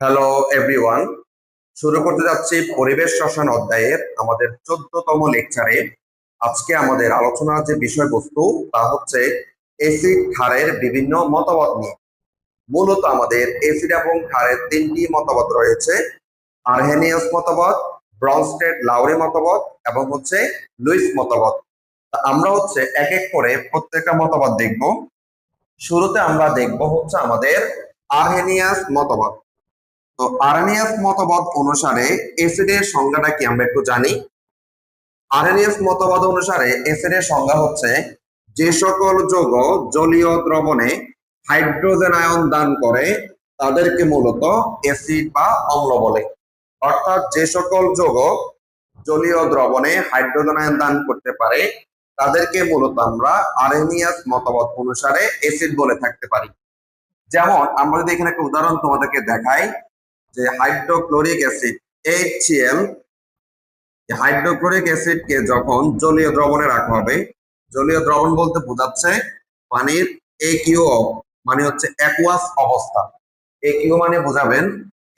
Hello everyone, শুরু করতে যাচ্ছি পরিবেশ রসায়ন অধ্যায়ের আমাদের 14তম লেকচারে। আজকে আমাদের আলোচনার যে বিষয়বস্তু তা হচ্ছে এসিড ক্ষারের বিভিন্ন মতবাদ নিয়ে। মূলত আমাদের এসিড এবং ক্ষারের তিনটি মতবাদ রয়েছে: আরহেনিয়াস মতবাদ, ব্রনস্টেড লাউরি মতবাদ এবং হচ্ছে লুইস মতবাদ। আমরা এক এক করে প্রত্যেকটা মতবাদ দেখব। শুরুতে আমরা দেখব হচ্ছে আমাদের আরহেনিয়াস মতবাদ। তো আরহেনিয়াস মতবাদ অনুসারে অ্যাসিডের সংজ্ঞাটা কি আমরা একটু জানি। আরহেনিয়াস মতবাদ অনুসারে অ্যাসিডের সংজ্ঞা হচ্ছে যে সকল যৌগ জলীয় দ্রবণে হাইড্রোজেন আয়ন দান করে তাদেরকে মূলত অ্যাসিড বা অম্ল বলে। অর্থাৎ যে সকল যৌগ জলীয় দ্রবণে হাইড্রোজেন আয়ন দান করতে পারে তাদেরকে মূলত আমরা আরহেনিয়াস মতবাদ অনুসারে অ্যাসিড বলে থাকতে পারি। যেমন আমরা যদি এখানে একটা উদাহরণ তোমাদেরকে দেখাই, যে হাইড্রোক্লোরিক অ্যাসিড HCl, হাইড্রোক্লোরিক অ্যাসিডকে যখন জলীয় দ্রবণে রাখা হবে, জলীয় দ্রবণ বলতে বোঝাচ্ছে পানির AQ, মানে হচ্ছে অ্যাকুয়াস অবস্থা। AQ মানে বোঝাবেন,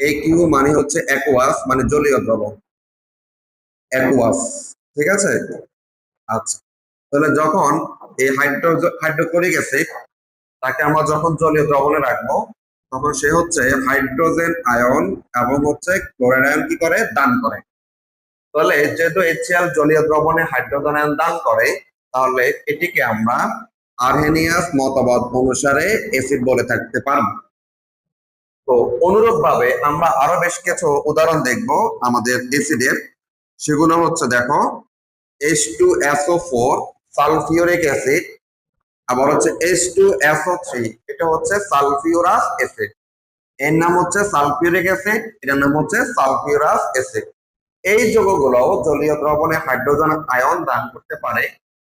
AQ মানে হচ্ছে অ্যাকুয়াস, মানে জলীয় দ্রবণ, অ্যাকুয়াস। ঠিক আছে, আচ্ছা। তাহলে যখন এই হাইড্রোক্লোরিক অ্যাসিড তাকে আমরা যখন জলীয় দ্রবণে রাখবো তখন সে হাইড্রোজেন আয়ন এবং ক্লোরাইড আয়ন কি করে, দান করে। তাহলে যেহেতু HCl জলীয় দ্রবণে হাইড্রোজেন আয়ন দান করে, তাহলে এটিকে আমরা আরহেনিয়াস মতবাদ অনুসারে অ্যাসিড বলে থাকতে পারব। তো অনুরূপ ভাবে আমরা আরো বেশ কিছু উদাহরণ দেখব আমাদের অ্যাসিডের। সেগুলো দেখো, H2SO4 সালফিউরিক অ্যাসিড, আবার H2SO3, এটা সালফিউরাস অ্যাসিড। এর নাম সালফিউরিক অ্যাসিড, এটার নাম সালফিউরাস অ্যাসিড। এই যৌগগুলো জলীয় দ্রবণে হাইড্রোজেন আয়ন দান করতে পারে,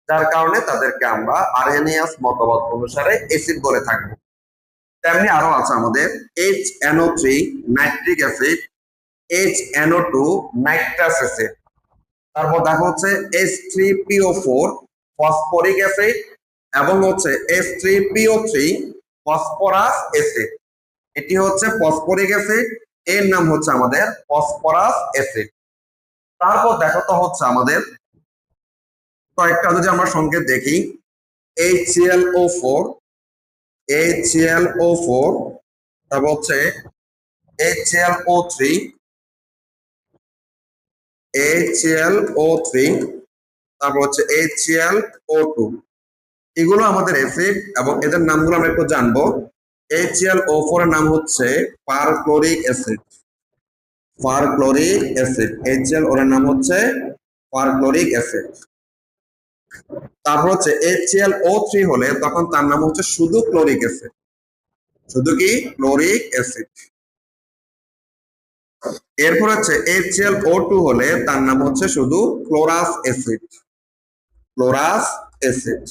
যার কারণে তাদেরকে আমরা আরহেনিয়াস মতবাদ অনুসারে অ্যাসিড বলে থাকবো। তেমনি আরো আছে আমাদের HNO3 nitric acid, HNO2 nitrous acid. তারপর দেখো H3PO4 ফসফরিক অ্যাসিড এবং H3PO3 ফসফরাস অ্যাসিড। এটি ফসফরিক অ্যাসিড, এর নাম আমাদের ফসফরাস অ্যাসিড। তারপর দেখো তো আমাদের কয়েকটা যদি আমরা সংকেত দেখি, HClO4, HClO4, তারপর HClO3, HClO3, তারপর HClO2। এগুলো আমাদের অ্যাসিড এবং এদের নামগুলো আমরা একটু জানবো। HClO4 এর নাম perchloric acid, perchloric acid. HClO এর নাম পারক্লোরিক অ্যাসিড। তারপর HClO3 হলে তখন তার নাম শুধু ক্লোরিক অ্যাসিড, শুধু কি ক্লোরিক অ্যাসিড। এরপর HClO2 হলে তার নাম শুধু ক্লোরাস অ্যাসিড, ক্লোরাস অ্যাসিড।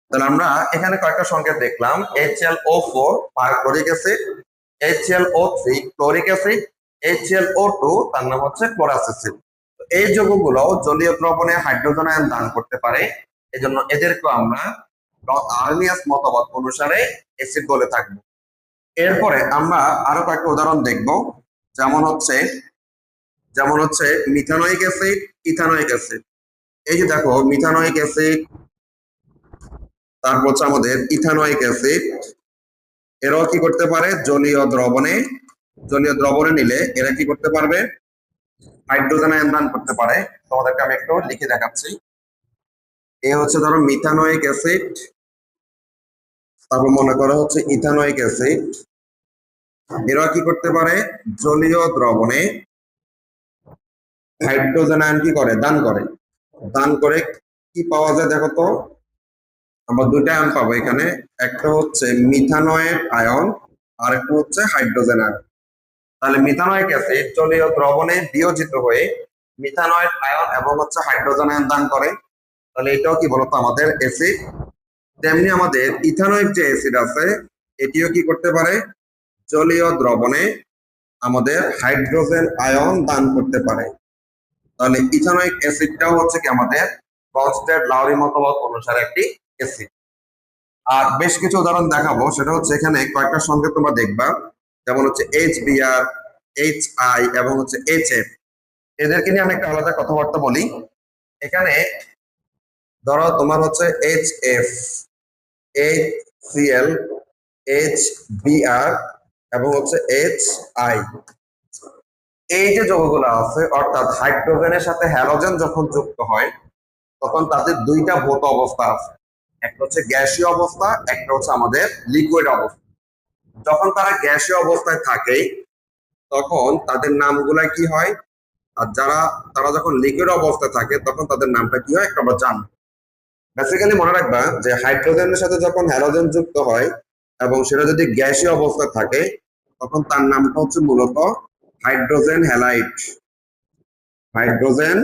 তাহলে আমরা এখানে কয়েকটা সংকেত দেখলাম: HClO4 perchloric acid, HClO3 chloric acid, HClO2 তার নাম ক্লোরাস অ্যাসিড। এই যৌগগুলো জলীয় দ্রবণে হাইড্রোজেন আয়ন দান করতে পারে, এজন্য এদেরকে আমরা আরহেনিয়াস মতবাদ অনুসারে অ্যাসিড বলে থাকবো। এরপরে আমরা আরো কয়েকটা উদাহরণ দেখব, যেমন মিথানোয়িক অ্যাসিড, ইথানোয়িক অ্যাসিড। এই যে দেখো, মিথানোয়িক অ্যাসিড, তারপর আমাদের ইথানোয়িক অ্যাসিড। এরাও কি করতে পারে, জলীয় দ্রবণে নিলে এরা কি করতে পারবে, হাইড্রোজেন আয়ন দান করতে পারে। তোমাদেরকে আমি একটু লিখে দেখাচ্ছি। এ ধরো মিথানোয়িক অ্যাসিড, তারপর মনে করা ইথানোয়িক অ্যাসিড। এরা কি করতে পারে, জলীয় দ্রবণে হাইড্রোজেন আয়ন কি করে, দান করে। কি পাওয়া যায় দেখো তো, আমরা দুইটা আয়ন পাবো এখানে, একটা মিথানয়েড আয়ন আর একটা হাইড্রোজেন আয়ন। তাহলে মিথানোয়িক অ্যাসিড জলীয় দ্রবণে বিয়োজিত হয়ে মিথানয়েড আয়ন এবং হাইড্রোজেন আয়ন দান করে। তাহলে এটাও কি বলতো আমাদের অ্যাসিড। তেমনি আমাদের ইথানোয়িক যে অ্যাসিড আছে, এটিও কি করতে পারে, জলীয় দ্রবণে আমাদের হাইড্রোজেন আয়ন দান করতে পারে। তাহলে ইথানোয়িক অ্যাসিডটাও কি আমাদের ব্রনস্টেড লাউরি মতবাদ অনুসারে একটি অ্যাসিড। আর বেশ কিছু উদাহরণ দেখাবো, সেটা হচ্ছে এখানে কয়েকটা সংকেত তোমরা দেখবা, যেমন হচ্ছে HBr, HI এবং হচ্ছে HF। এদেরকে নিয়ে আমি একটা আলাদা কথাবার্তা বলি। এখানে ধরো তোমার হচ্ছে HF, HCl, HBr এবং হচ্ছে HI। এই যে যৌগগুলো আছে, অর্থাৎ হাইড্রোজেনের সাথে হ্যালোজেন যখন যুক্ত হয় তখন তাদের দুইটা ভৌত অবস্থা আছে, একটা হচ্ছে গ্যাসীয় অবস্থা, একটা হচ্ছে আমাদের লিকুইড অবস্থা। যখন তারা গ্যাসীয় অবস্থায় থাকে তখন তাদের নামগুলা কি হয়, আর তারা যখন লিকুইড অবস্থায় থাকে তখন তাদের নামটা কি হয় একটা আমরা জানি। বেসিক্যালি মনে রাখবা যে হাইড্রোজেনের সাথে যখন হ্যালোজেন যুক্ত হয় এবং সেটা যদি গ্যাসীয় অবস্থায় থাকে তখন তার নামটা হচ্ছে মূলত হাইড্রোজেন হ্যালাইড। Hydrogen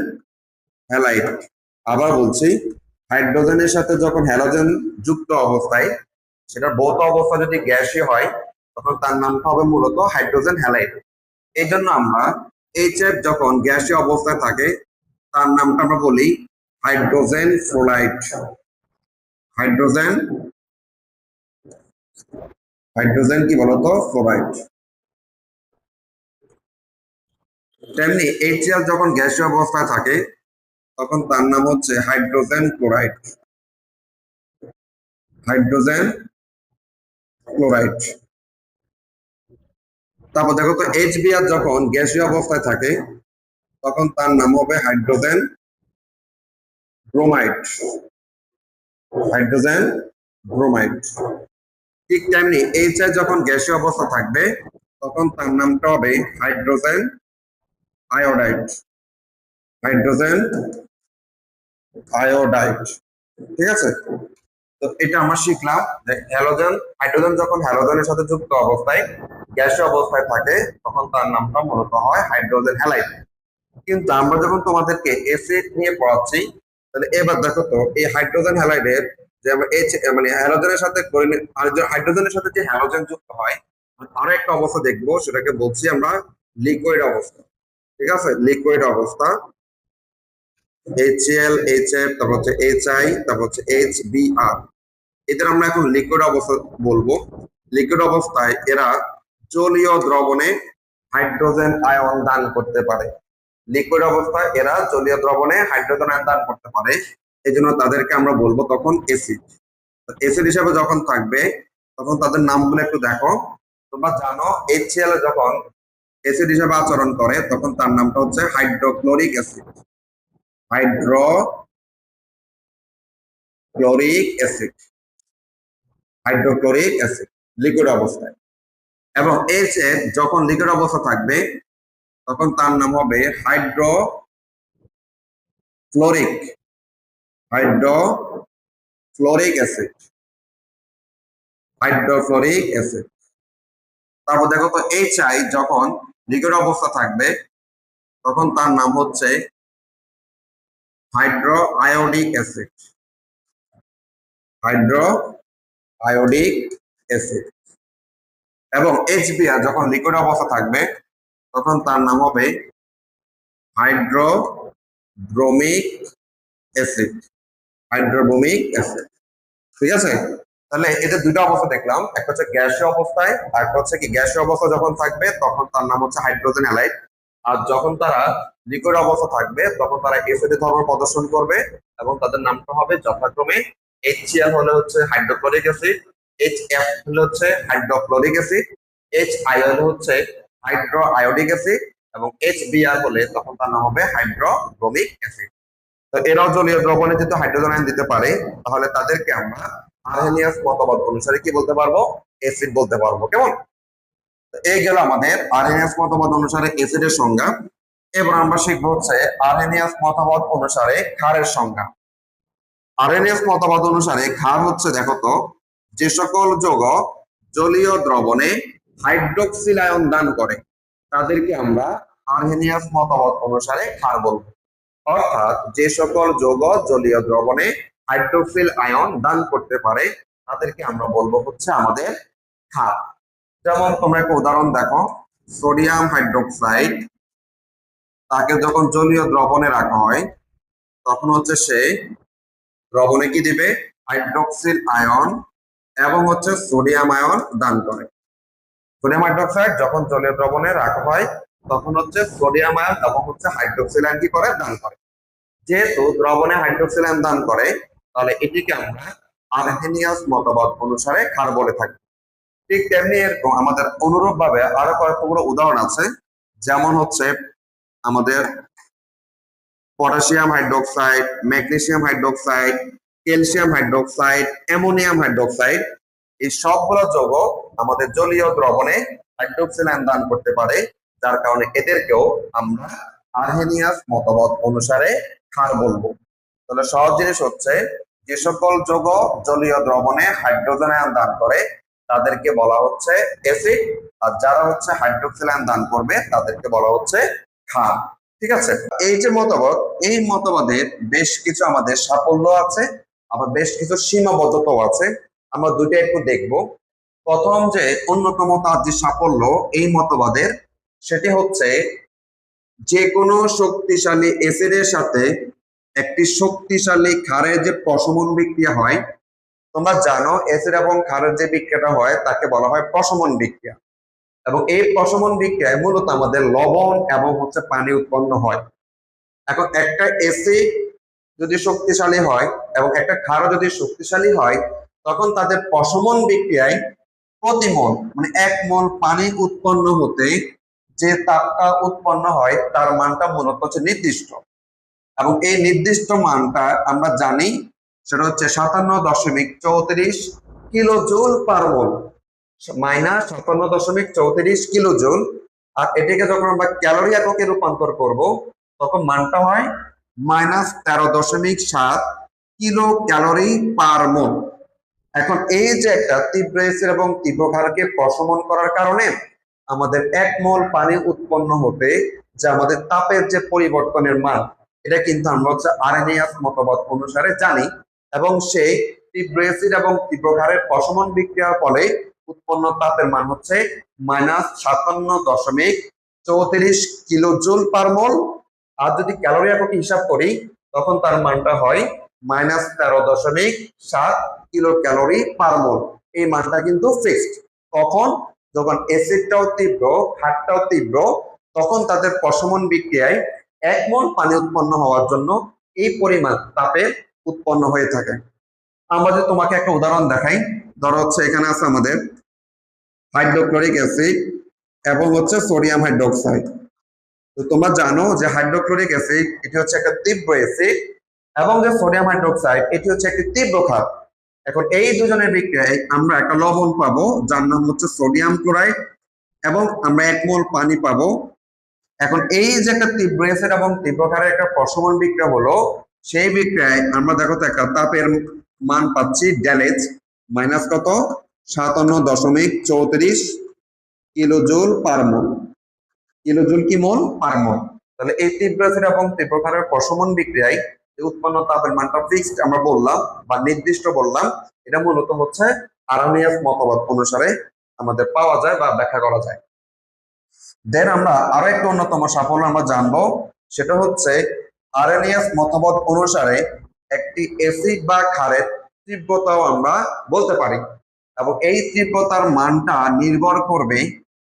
halide. আবার বলছি, হাইড্রোজেনের সাথে যখন হ্যালোজেন যুক্ত অবস্থায়, সেটা ভৌত অবস্থা যদি গ্যাসীয় হয় তখন তার নামটা হবে মূলত হাইড্রোজেন হ্যালাইড। এই জন্য আমরা HF যখন গ্যাসীয় অবস্থায় থাকে তার নামটা আমরা বলি হাইড্রোজেন ফ্লোরাইড। হাইড্রোজেন হাইড্রোজেন কি বলতো, ফ্লোরাইড। তেমনি HCl যখন গ্যাসীয় অবস্থায় থাকে তখন তার নাম হচ্ছে হাইড্রোজেন ক্লোরাইড। Hydrogen chloride. তারপর দেখো তো HBr যখন গ্যাসীয় অবস্থায় থাকে তখন তার নাম হবে হাইড্রোজেন ব্রোমাইড। Hydrogen bromide. ঠিক তেমনি HI যখন গ্যাসীয় অবস্থা থাকবে তখন তার নামটা হবে হাইড্রোজেন আয়োডাইড। Hydrogen iodide. ঠিক আছে, তো এটা আমরা শিখলাম যে হাইড্রোজেন যখন হ্যালোজেনের সাথে যুক্ত অবস্থায় গ্যাসীয় অবস্থায় থাকে তখন তার নামটা মূলত হয় হাইড্রোজেন হ্যালাইড। কিন্তু আমরা যখন তোমাদেরকে অ্যাসিড নিয়ে পড়াচ্ছি, তাহলে এবার দেখো তো এই হাইড্রোজেন হ্যালাইডের যে আমরা মানে হ্যালোজেনের সাথে হাইড্রোজেনের সাথে যে হ্যালোজেন যুক্ত হয় আরো একটা অবস্থা দেখবো, সেটাকে বলছি আমরা লিকুইড অবস্থা। ঠিক আছে, লিকুইড অবস্থা। HCl, HF, তারপর হচ্ছে HI, তারপর হচ্ছে HBr। এদের আমরা এখন লিকুইড অবস্থা বলবো। লিকুইড অবস্থায় এরা জলীয় দ্রবণে হাইড্রোজেন আয়ন দান করতে পারে। লিকুইড অবস্থায় এরা জলীয় দ্রবণে হাইড্রোজেন আয়ন দান করতে পারে, এই জন্য তাদেরকে আমরা বলবো তখন এসিড। এসিড হিসাবে যখন থাকবে তখন তাদের নামগুলো একটু দেখো। তোমরা জানো HCl যখন এসিড হিসাবে আচরণ করে তখন তার নামটা হচ্ছে hydrochloric acid. Hydrochloric acid. Hydrochloric acid liquid অবস্থায়। এবং HF যখন লিকুইড অবস্থা থাকবে তখন তার নাম হবে hydrofluoric. Hydrofluoric acid. Hydrofluoric acid. তারপর দেখো তো HI যখন লিকুইড অবস্থা থাকবে তখন তার নাম হচ্ছে hydro iodic acid. Hydro iodic acid. এবং HBr যখন লিকুইড অবস্থা থাকবে তখন তার নাম হবে হাইড্রোব্রোমিক অ্যাসিড। হাইড্রোব্রোমিক অ্যাসিড। ঠিক আছে, তাহলে এদের দুইটা অবস্থা দেখলাম, একটা হচ্ছে গ্যাসীয় অবস্থায় আর একটা হচ্ছে কি গ্যাসীয় অবস্থা যখন থাকবে তখন তার নাম হচ্ছে হাইড্রোজেন হ্যালাইড, আর যখন তারা লিকুইড অবস্থা থাকবে তখন তারা এসিড ধর্ম প্রদর্শন করবে এবং তাদের নামটা হবে যথাক্রমে HCl হলে হচ্ছে হাইড্রোক্লোরিক অ্যাসিড, HF হলে হচ্ছে হাইড্রোক্লোরিক অ্যাসিড, HI হলে হচ্ছে হাইড্রো আয়োডিক অ্যাসিড এবং HBr হলে তখন তার নাম হবে হাইড্রোব্রোমিক অ্যাসিড। তো এরাও জলীয় দ্রবণে যেহেতু হাইড্রোজেন আয়ন দিতে পারে তাহলে তাদেরকে আমরা আর্হেনিয়াস মতবাদ অনুসারে কি বলতে পারবো, অ্যাসিড বলতে পারবো। কেমন, এই গেল আমাদের আর্হেনিয়াস মতবাদ অনুসারে অ্যাসিডের সংজ্ঞা। এবার আমরা শিখবো হচ্ছে আর্হেনিয়াস মতবাদ অনুসারে ক্ষারের সংজ্ঞা। আর্হেনিয়াস মতবাদ অনুসারে ক্ষার হচ্ছে দেখো তো যে সকল যৌগ জলীয় দ্রবণে হাইড্রোক্সিল আয়ন দান করে তাদেরকে আমরা আর্হেনিয়াস মতবাদ অনুসারে ক্ষার বলবো। অর্থাৎ যে সকল যৌগ জলীয় দ্রবণে হাইড্রোক্সিল আয়ন দান করতে পারে তাদেরকে আমরা বলবো হচ্ছে আমাদের ক্ষার। যেমন তোমরা একটা উদাহরণ দেখো, সোডিয়াম হাইড্রোক্সাইড, তাকে যখন জলীয় দ্রবণে রাখা হয় তখন হচ্ছে সে দ্রবণে কি দিবে, হাইড্রোক্সিল আয়ন এবং হচ্ছে সোডিয়াম আয়ন দান করে। সোডিয়াম হাইড্রোক্সাইড যখন জলীয় দ্রবণে রাখা হয় তখন হচ্ছে সোডিয়াম আয়ন এবং হচ্ছে হাইড্রোক্সিল আয়ন কি করে দান করে। যেহেতু দ্রবণে হাইড্রোক্সিল আয়ন দান করে তাহলে এটিকে আমরা আর্হেনিয়াস মতবাদ অনুসারে ক্ষার বলে থাকি। ঠিক তেমনি এরকম আমাদের অনুরূপ ভাবে আরো কয়েকগুলো উদাহরণ আছে, যেমন হচ্ছে আমাদের potassium hydroxide, magnesium hydroxide, calcium hydroxide, ammonium hydroxide, এই সবগুলো যৌগ আমাদের জলীয় দ্রবণে হাইড্রোক্সিল আয়ন দান করতে পারে, যার কারণে এদেরকেও আমরা আর্হেনিয়াস মতবাদ অনুসারে ক্ষার বলবো। তাহলে সহজ জিনিস হচ্ছে যে সকল যৌগ জলীয় দ্রবণে হাইড্রোজেন আয়ন দান করে তাদেরকে বলা হচ্ছে অ্যাসিড, আর যারা হচ্ছে হাইড্রোক্সিল আয়ন দান করবে তাদেরকে বলা হচ্ছে ক্ষার। ঠিক আছে, এই যে মতবাদ, এই মতবাদের বেশ কিছু আমাদের সাফল্য আছে, আবার বেশ কিছু সীমাবদ্ধতাও আছে। আমরা দুটো একটু দেখব। প্রথম যে অন্যতম তার যে সাফল্য এই মতবাদের, সেটি হচ্ছে যে কোনো শক্তিশালী অ্যাসিডের সাথে একটি শক্তিশালী ক্ষারের যে প্রশমন বিক্রিয়া হয়, তোমরা জানো অ্যাসিড এবং ক্ষারের যে বিক্রিয়াটা হয় তাকে বলা হয় প্রশমন বিক্রিয়া। এবং এই প্রশমন বিক্রিয়ায় মূলত আমাদের লবণ এবং হচ্ছে পানি উৎপন্ন হয়। এখন একটা অ্যাসিড যদি শক্তিশালী হয় এবং একটা ক্ষারও যদি শক্তিশালী হয়, তখন তাদের প্রশমন বিক্রিয়ায় প্রতি মোল মানে 1 মোল পানি উৎপন্ন হতে যে তাপটা উৎপন্ন হয় তার মানটা মূলত হচ্ছে নির্দিষ্ট। এবং এই নির্দিষ্ট মানটা আমরা জানি, সেটা হচ্ছে 57.34 কিলো জুল পার মোল, মাইনাস 57.34 কিলো জুল। আর এটাকে যখন আমরা ক্যালোরি এককে রূপান্তর করব তখন মানটা হয় -13.7 কিলো ক্যালোরি পার মোল। এখন এই যে একটা তীব্র অ্যাসিড এবং তীব্র ক্ষারকে প্রশমন করার কারণে আমাদের 1 মোল পানি উৎপন্ন হতে যে আমাদের তাপের যে পরিবর্তনের মান, এটা কিন্তু আমরা হচ্ছে আর্হেনিয়াস মতবাদ অনুসারে জানি। এবং সেই তীব্র অ্যাসিড এবং তীব্র ক্ষারের প্রশমন বিক্রিয়ার ফলে উৎপন্ন তাপের মান হচ্ছে -57.34 কিলো জুল পার মোল। আর যদি ক্যালোরি এককে হিসাব করি তখন তার মানটা হয় -13.7 কিলো ক্যালোরি পার মোল। এই মানটা কিন্তু ফিক্সড। তখন যখন অ্যাসিডটাও তীব্র ক্ষারটাও তীব্র, তখন তাদের প্রশমন বিক্রিয়ায় 1 মোল পানি উৎপন্ন হওয়ার জন্য এই পরিমাণ তাপের উৎপন্ন হয়ে থাকে। আমরা যদি তোমাকে একটা উদাহরণ দেখাই, ধরো হচ্ছে এখানে আছে আমাদের হাইড্রোক্লোরিক অ্যাসিড এবং হচ্ছে সোডিয়াম হাইড্রোক্সাইড। তো তোমরা জানো যে হাইড্রোক্লোরিক অ্যাসিড এটি হচ্ছে একটা তীব্র অ্যাসিড এবং যে সোডিয়াম হাইড্রোক্সাইড এটি হচ্ছে একটি তীব্র ক্ষার। এখন এই দুজনের বিক্রিয়ায় আমরা একটা লবণ পাবো যার নাম হচ্ছে সোডিয়াম ক্লোরাইড, এবং আমরা 1 মোল পানি পাবো। এখন এই যে একটা তীব্র অ্যাসিড এবং তীব্র ক্ষারের একটা প্রশমন বিক্রিয়া হলো, সেই বিক্রিয়ায় আমরা দেখো তো একটা তাপের মান পাচ্ছি ডেলএইচ মাইনাস কত 57.34 কিলো জুল পার মোল। কিলো জুল কি মোল পার মোল। তাহলে এই তীব্র অ্যাসিড এবং তীব্র ক্ষারের প্রশমন বিক্রিয়ায় যে উৎপন্ন তাপের মানটা ফিক্সড আমরা বললাম বা নির্দিষ্ট বললাম, এটা মূলত হচ্ছে আর্হেনিয়াস মতবাদ অনুসারে আমাদের পাওয়া যায় বা ব্যাখ্যা করা যায়। দেন আমরা আরো একটা অন্যতম সাফল্য আমরা জানবো, সেটা হচ্ছে আর্হেনিয়াস মতবাদ অনুসারে একটি অ্যাসিড বা ক্ষারের তীব্রতাও আমরা বলতে পারি। এবং এই তীব্রতার মানটা নির্ভর করবে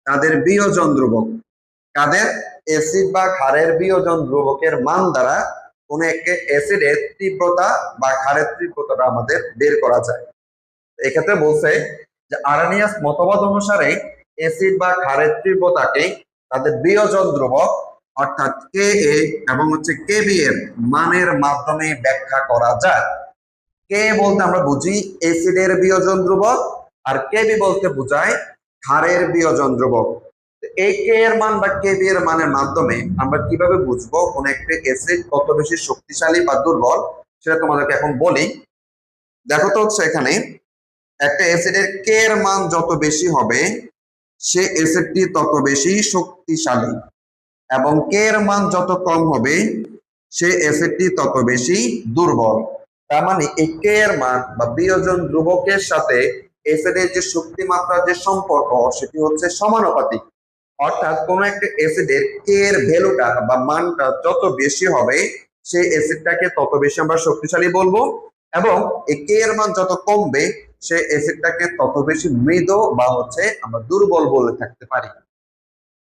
তাদের বিয়োজন ধ্রুবক। কাদের? অ্যাসিড বা ক্ষারের বিয়োজন ধ্রুবকের মান দ্বারা কোন একটা অ্যাসিডের তীব্রতা বা ক্ষারের তীব্রতাটা আমাদের বের করা যায়। এক্ষেত্রে বলছে যে আর্হেনিয়াস মতবাদ অনুসারে অ্যাসিড বা ক্ষারের তীব্রতাকে তাদের বিয়োজন ধ্রুবক অর্থাৎ কে এ এবং হচ্ছে কেবি এর মানের মাধ্যমে ব্যাখ্যা করা যায়। কে বলতে আমরা বুঝি অ্যাসিডের বিয়োজন ধ্রুবক, আর কেবি বলতে বোঝায় ক্ষারের বিয়োজন ধ্রুবক। এই কে এর মান বা কেবি এর মানের মাধ্যমে আমরা কিভাবে বুঝবো কোন একটা অ্যাসিড কত বেশি শক্তিশালী বা দুর্বল, সেটা তোমাদেরকে এখন বলি। দেখো তো হচ্ছে এখানে একটা অ্যাসিডের কে এর মান যত বেশি হবে সে অ্যাসিডটি তত বেশি শক্তিশালী, এবং কে এর মান যত কম হবে সে অ্যাসিডটি তত বেশি দুর্বল। তার মানে এই কে এর মান বা বিয়োজন ধ্রুবকের সাথে অ্যাসিডের যে শক্তি মাত্রার যে সম্পর্ক সেটি হচ্ছে সমানুপাতিক। অর্থাৎ কোন একটা অ্যাসিডের কে এর ভ্যালুটা বা মানটা যত বেশি হবে সেই অ্যাসিডটাকে তত বেশি আমরা শক্তিশালী বলবো, এবং এই কে এর মান যত কমবে সে অ্যাসিডটাকে তত বেশি মৃদু বা হচ্ছে আমরা দুর্বল বলে থাকতে পারি।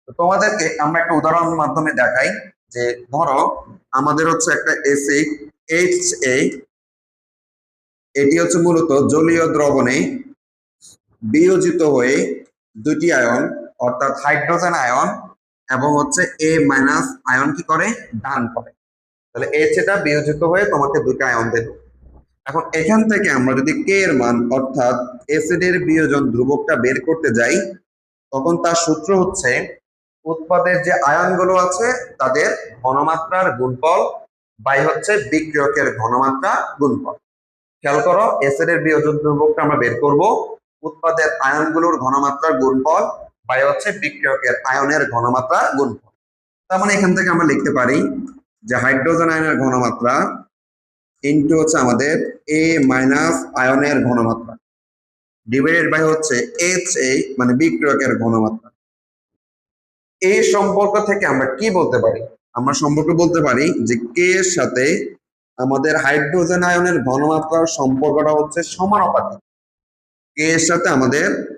তো তোমাদেরকে আমরা একটা উদাহরণের মাধ্যমে দেখাই যে ধরো আমাদের হচ্ছে একটা অ্যাসিড HA, এটি হচ্ছে মূলত জলীয় দ্রবণে বিয়োজিত হয়ে দুটি আয়ন অর্থাৎ হাইড্রোজেন আয়ন এবং হচ্ছে A- আয়ন কি করে দান করে। তাহলে এটা বিয়োজিত হয়ে তোমাকে দুটি আয়ন দেবে। এখন এখান থেকে আমরা যদি কে এর মান অর্থাৎ অ্যাসিডের বিয়োজন ধ্রুবকটা বের করতে যাই, তখন তার সূত্র হচ্ছে উৎপাদের যে আয়নগুলো আছে তাদের ঘনমাত্রার গুণফল বাই হচ্ছে বিক্রিয়কের ঘনমাত্রা গুণফল। খেয়াল করো, অ্যাসিডের বিয়োজন ধ্রুবকটা আমরা বের করব উৎপাদের আয়নগুলোর ঘনমাত্রার গুণফল বাই হচ্ছে বিক্রিয়কের আয়নের ঘনমাত্রার গুণফল। তার মানে এখান থেকে আমরা লিখতে পারি যে হাইড্রোজেন আয়নের ঘনমাত্রা ইনটু হচ্ছে আমাদের A- আয়নের ঘনমাত্রা ডিভাইডেড বাই হচ্ছে HA মানে বিক্রিয়কের ঘনমাত্রা। এই সম্পর্ক থেকে আমরা কি বলতে পারি? আমরা সম্পর্ক বলতে পারি যে কে এর সাথে আমাদের হাইড্রোজেন আয়নের ঘনমাত্রার সম্পর্কটা হচ্ছে সমানুপাতিক। কে এর সাথে আমাদের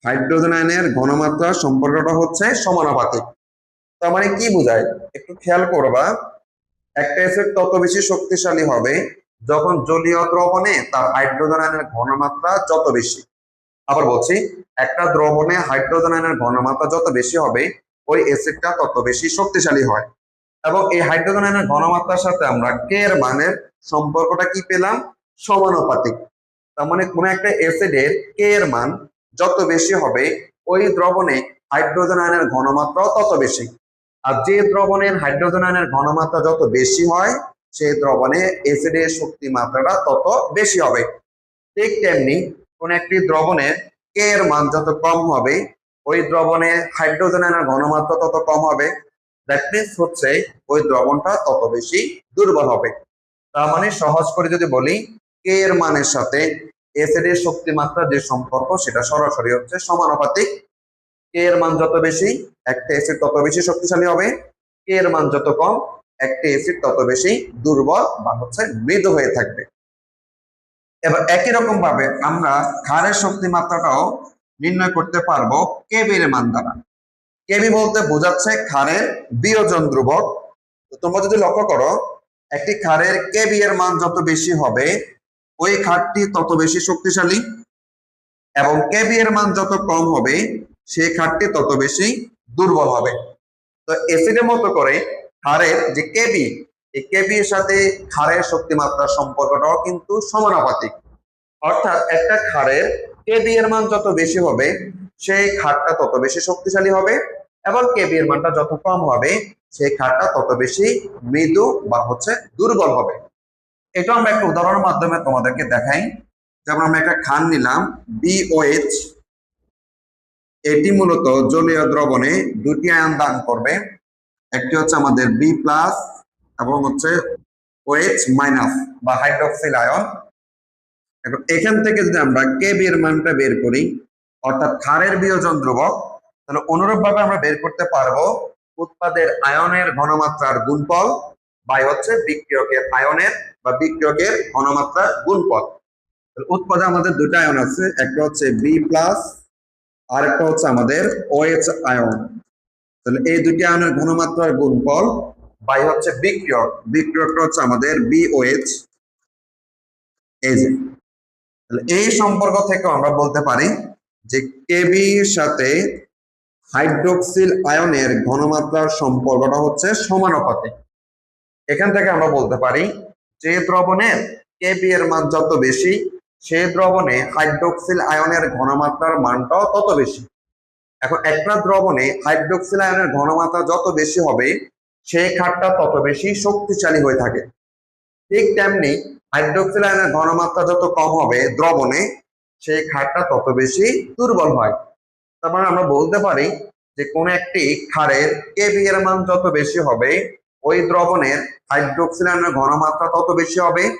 হাইড্রোজেন আয়নের ঘনমাত্রার সম্পর্কটা হচ্ছে সমানুপাতিক। তার মানে কি বোঝায় একটু খেয়াল করবা, একটা অ্যাসিড তত বেশি শক্তিশালী হবে যখন জলীয় দ্রবণে তার হাইড্রোজেন আয়নের ঘনমাত্রা যত বেশি। আবার বলছি, একটা দ্রবণে হাইড্রোজেন আয়নের ঘনমাত্রা যত বেশি হবে ওই অ্যাসিডটা তত বেশি শক্তিশালী হয়। এবং এই হাইড্রোজেন আয়নের ঘনমাত্রার সাথে আমরা কে এর মানের সম্পর্কটা কি পেলাম? সমানুপাতিক। তার মানে কোন একটা অ্যাসিডের কে এর মান যত বেশি হবে ওই দ্রবণে হাইড্রোজেন আয়নের ঘনমাত্রাও তত বেশি। আর যে দ্রবণের হাইড্রোজেন আয়নের ঘনমাত্রা যত বেশি হয় সেই দ্রবণে অ্যাসিডের শক্তি মাত্রাটা তত বেশি হবে। ঠিক তেমনি কোন একটি দ্রবণের কে এর মান যত কম হবে ওই দ্রবণে হাইড্রোজেন আয়নের ঘনমাত্রা তত কম হবে। দ্যাট মিনস হচ্ছে ওই দ্রবণটা তত বেশি দুর্বল হবে। তার মানে সহজ করে যদি বলি, কে এর মানের সাথে অ্যাসিডের শক্তি মাত্রা যে সম্পর্ক সেটা সরাসরি হচ্ছে সমানুপাতিক। কে এর মান যত বেশি একটা অ্যাসিড তত বেশি শক্তিশালী হবে, কে এর মান যত কম একটা অ্যাসিড তত বেশি দুর্বল বা হচ্ছে মৃদু হয়ে থাকবে। এবার একই রকম ভাবে আমরা ক্ষারের শক্তি মাত্রাটাও নির্ণয় করতে পারবো কেবি এর মান দ্বারা। কেবি বলতে বোঝাচ্ছে ক্ষারের বিয়োজন ধ্রুবক। তো তোমরা যদি লক্ষ্য করো, একটি ক্ষারের কেবি এর মান যত বেশি হবে ওই ক্ষারটি তত বেশি শক্তিশালী, এবং কেবি এর মান যত কম হবে সেই ক্ষারটি তত বেশি দুর্বল হবে। তো অ্যাসিডের মতো করে ক্ষারের যে কেবি, এই কেবি এর সাথে ক্ষারের শক্তি মাত্রার সম্পর্কটাও কিন্তু সমানুপাতিক। অর্থাৎ একটা ক্ষারের কেবি এর মান যত বেশি হবে সেই ক্ষারটা তত বেশি শক্তিশালী হবে, এবং কেবি এর মানটা যত কম হবে সেই ক্ষারটা তত বেশি মৃদু বা হচ্ছে দুর্বল হবে। এটা আমরা একটা উদাহরণের মাধ্যমে তোমাদেরকে দেখাই। যেমন আমরা একটা ক্ষার নিলাম BOH, এটি মূলত জলীয় দ্রবণে দুটি আয়ন দান করবে, একটি হচ্ছে আমাদের B+ এবং হচ্ছে OH- বা হাইড্রক্সিল আয়ন। এখন এখান থেকে যদি আমরা কেবি এর মানটা বের করি অর্থাৎ ক্ষারের বিয়োজন ধ্রুবক, তাহলে অনুরূপভাবে আমরা বের করতে পারবো উৎপাদের আয়নের ঘনমাত্রার গুণফল বাই হচ্ছে বিক্রিয়কের আয়নের বা বিক্রিয়কের ঘনমাত্রার গুণফল। উৎপাদে আমাদের দুটো আয়ন আছে, একটা হচ্ছে B+, আর একটা হচ্ছে আমাদের OH আয়ন। তাহলে এই দুটি আয়নের ঘনমাত্রার গুণফল বাই হচ্ছে বিক্রিয়ক, বিক্রিয়কটা হচ্ছে আমাদের BOH। এই যে এই সম্পর্ক থেকে আমরা বলতে পারি যে কেবি সাথে হাইড্রোক্সিল আয়নের ঘনমাত্রার সম্পর্কটা হচ্ছে সমানুপাতিক। এখান থেকে আমরা বলতে পারি যে দ্রবণের কেবি এর মান যত বেশি সেই দ্রবণে হাইড্রোক্সিল আয়নের ঘনমাত্রার মানটাও তত বেশি। এখন একটা দ্রবণে হাইড্রোক্সিল আয়নের ঘনমাত্রা যত বেশি হবে সেই ক্ষারটা তত বেশি শক্তিশালী হয়ে থাকে। ঠিক তেমনি হাইড্রোক্সিল আয়নের ঘনমাত্রা যত কম হবে দ্রবণে সেই ক্ষারটা তত বেশি দুর্বল হয়। তার মানে আমরা বলতে পারি যে কোন একটি ক্ষারের কেবি এর মান যত বেশি হবে ওই দ্রবণের হাইড্রোক্সিল আয়নের ঘনমাত্রা তত বেশি হবে,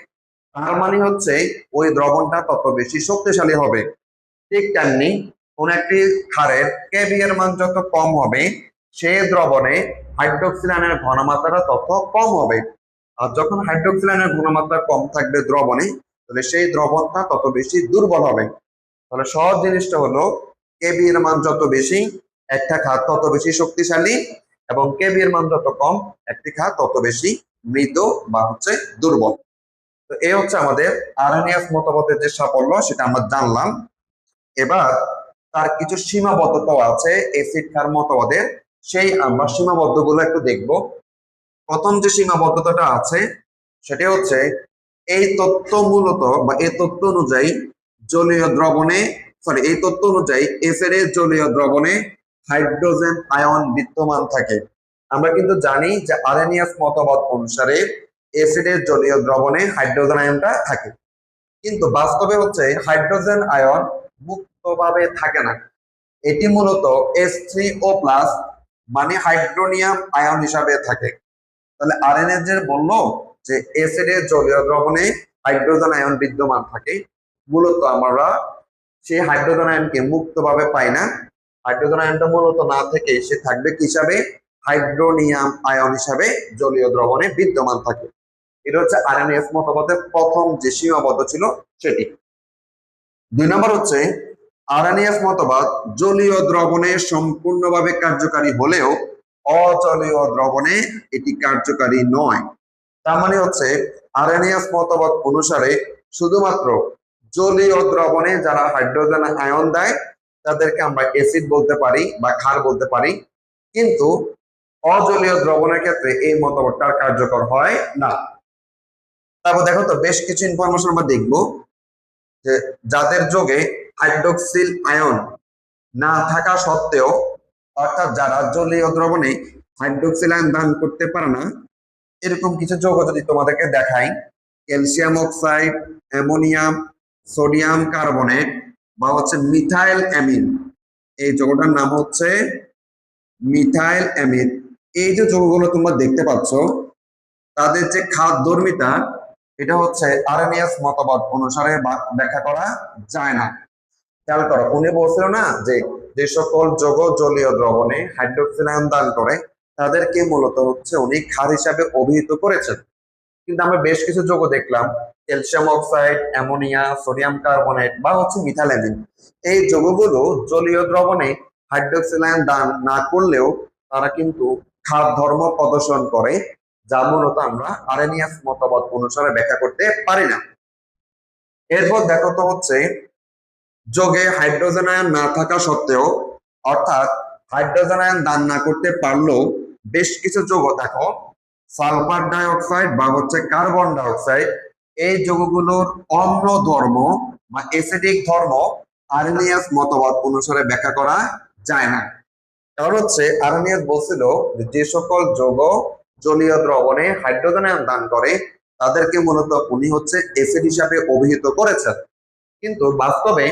তার মানে হচ্ছে ওই দ্রবণটা তত বেশি শক্তিশালী হবে। ঠিক তেমনি কোন একটি ক্ষারের কেবি এর মান যত কম হবে সেই দ্রবণে হাইড্রোক্সিল আয়নের ঘনমাত্রাটা তত কম হবে। আর যখন হাইড্রোক্সিল আয়নের ঘনমাত্রা কম থাকবে দ্রবণে তাহলে সেই দ্রবণটা তত বেশি দুর্বল হবে। তাহলে সহজ জিনিসটা হলো কেবি এর মান যত বেশি একটা খাত তত বেশি শক্তিশালী, এবং কেবি এর মান যত কম একটি খাত তত বেশি মৃত বা দুর্বল। তো এই হচ্ছে আমাদের আরএনএস মতবাদের যে সাফল্য সেটা আমরা জানলাম। এবার তার কিছু সীমাবদ্ধতাও আছে এসিড ক্ষার মতবাদের, সেই আমরা সীমাবদ্ধগুলো একটু দেখব। প্রথম যে সীমাবদ্ধতাটা আছে সেটা হচ্ছে এই তত্ত্ব মূলত বা এই তত্ত্ব অনুযায়ী জলীয় দ্রবণে এই তত্ত্ব অনুযায়ী এসিডের জলীয় দ্রবণে হাইড্রোজেন আয়ন বিদ্যমান থাকে। আমরা কিন্তু জানি যে আরএনএস মতবাদ অনুসারে এসিডের জলীয় দ্রবণে হাইড্রোজেন আয়নটা থাকে, কিন্তু বাস্তবে হাইড্রোজেন আয়ন মুক্তভাবে থাকে না। এটি মূলত H3O+ মানে হাইড্রোনিয়াম আয়ন হিসাবে থাকে। তাহলে আরএনএ যে বললো যে এসিডের জলীয় দ্রবণে হাইড্রোজেন আয়ন বিদ্যমান থাকে, মূলত আমরা সেই হাইড্রোজেন আয়নকে মুক্তভাবে পাই না। হাইড্রোজেন আয়নটা মূলত না থেকে সে থাকবে কি হিসাবে, হাইড্রোনিয়াম আয়ন হিসাবে জলীয় দ্রবণে বিদ্যমান থাকে। এটা হচ্ছে আরএনএস মতবাদের প্রথম যে সীমাবদ্ধ ছিল সেটি। 2 নম্বর হচ্ছে আরএনএস মতবাদ জলীয় দ্রবণে সম্পূর্ণভাবে কার্যকারী হলেও অজলীয় দ্রবণে এটি কার্যকারী নয়। তার মানে আরএনএস মতবাদ অনুসারে শুধুমাত্র জলীয় দ্রবণে যারা হাইড্রোজেন আয়ন দেয় তাদেরকে আমরা অ্যাসিড বলতে পারি বা ক্ষার বলতে পারি, কিন্তু অজলীয় দ্রবণের ক্ষেত্রে এই মতবাদটা কার্যকর হয় না। তারপর দেখো তো বেশ কিছু ইনফরমেশন আমরা দেখবো যে যাদের যোগে হাইড্রোক্সিল আয়ন না থাকা সত্ত্বেও, অর্থাৎ যারা জলীয় দ্রবণে হাইড্রোক্সিল আয়ন দান করতে পারে না, এরকম কিছু যৌগ যদি তোমাদেরকে দেখাই, calcium oxide, ammonium, sodium carbonate বা মিথাইল অ্যামিন, এই যৌগটার নাম হচ্ছে মিথাইল অ্যামিন। এই যে যৌগগুলো তোমরা দেখতে পাচ্ছ তাদের যে খাদ্যধর্মিতা এটা আরএনএস মতবাদ অনুসারে ব্যাখ্যা করা যায় না। খেয়াল করো, উনি বলছিল না যে যে সকল যৌগ জলীয় দ্রবণে হাইড্রোক্সিল আয়ন দান করে তাদেরকে মূলত উনি ক্ষার হিসাবে অভিহিত করেছেন। কিন্তু আমরা বেশ কিছু যৌগ দেখলাম, calcium oxide, ammonia, sodium carbonate বা মিথাইল অ্যামিন, এই যৌগগুলো জলীয় দ্রবণে হাইড্রোক্সিল আয়ন দান না করলেও তারা কিন্তু ক্ষার ধর্ম প্রদর্শন করে, যা মূলত আমরা আরএনএস মতবাদ অনুসারে ব্যাখ্যা করতে পারি না। এরপর দেখো তো যোগে হাইড্রোজেন আয়ন না থাকা সত্ত্বেও, অর্থাৎ হাইড্রোজেন আয়ন দান না করতে পারলেও বেশ কিছু যৌগ দেখো, সালফার ডাইঅক্সাইড বা কার্বন ডাইঅক্সাইড, এই যৌগগুলোর অম্ল ধর্ম বা অ্যাসিডিক ধর্ম আরএনএস মতবাদ অনুসারে ব্যাখ্যা করা যায় না। কারণ আরএনএস বলছিল যে সকল যৌগ জলীয় দ্রবণে হাইড্রোজেন আয়ন দান করে তাদেরকে মূলত উনি অ্যাসিড হিসাবে অভিহিত করেছেন, কিন্তু বাস্তবে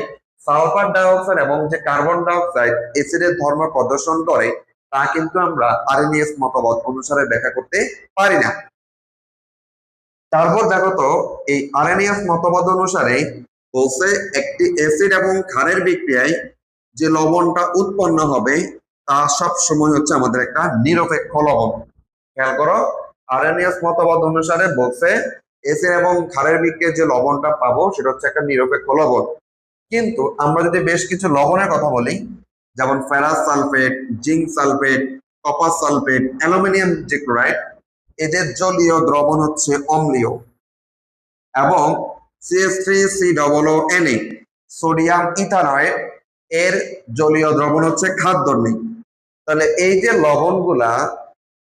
সালফার ডাইঅক্সাইড এবং কার্বন ডাইঅক্সাইড অ্যাসিডের ধর্ম প্রদর্শন করে, তা কিন্তু আমরা আরএনএস মতবাদ অনুসারে ব্যাখ্যা করতে পারি না। তারপর দেখো তো এই আরএনএস মতবাদ অনুসারে একটি অ্যাসিড এবং ক্ষারের বিক্রিয়ায় যে লবণটা উৎপন্ন হবে তা সব সময় আমাদের একটা নিরপেক্ষ লবণ। খেয়াল করো, আরএনএস মতবাদ অনুসারে অ্যাসিড এবং ক্ষারের বিক্রিয়ায় যে লবণটা পাবো সেটা একটা নিরপেক্ষ লবণ। কিন্তু আমরা যদি বেশ কিছু লবণের কথা বলি, যেমন ferrous sulphate, zinc sulphate, copper sulphate, aluminium dichloride, এদের জলীয় দ্রবণ অম্লীয়, এবং CH3COO সোডিয়াম ইথানয়েড, এর জলীয় দ্রবণ ক্ষারধর্মী। তাহলে এই যে লবণগুলা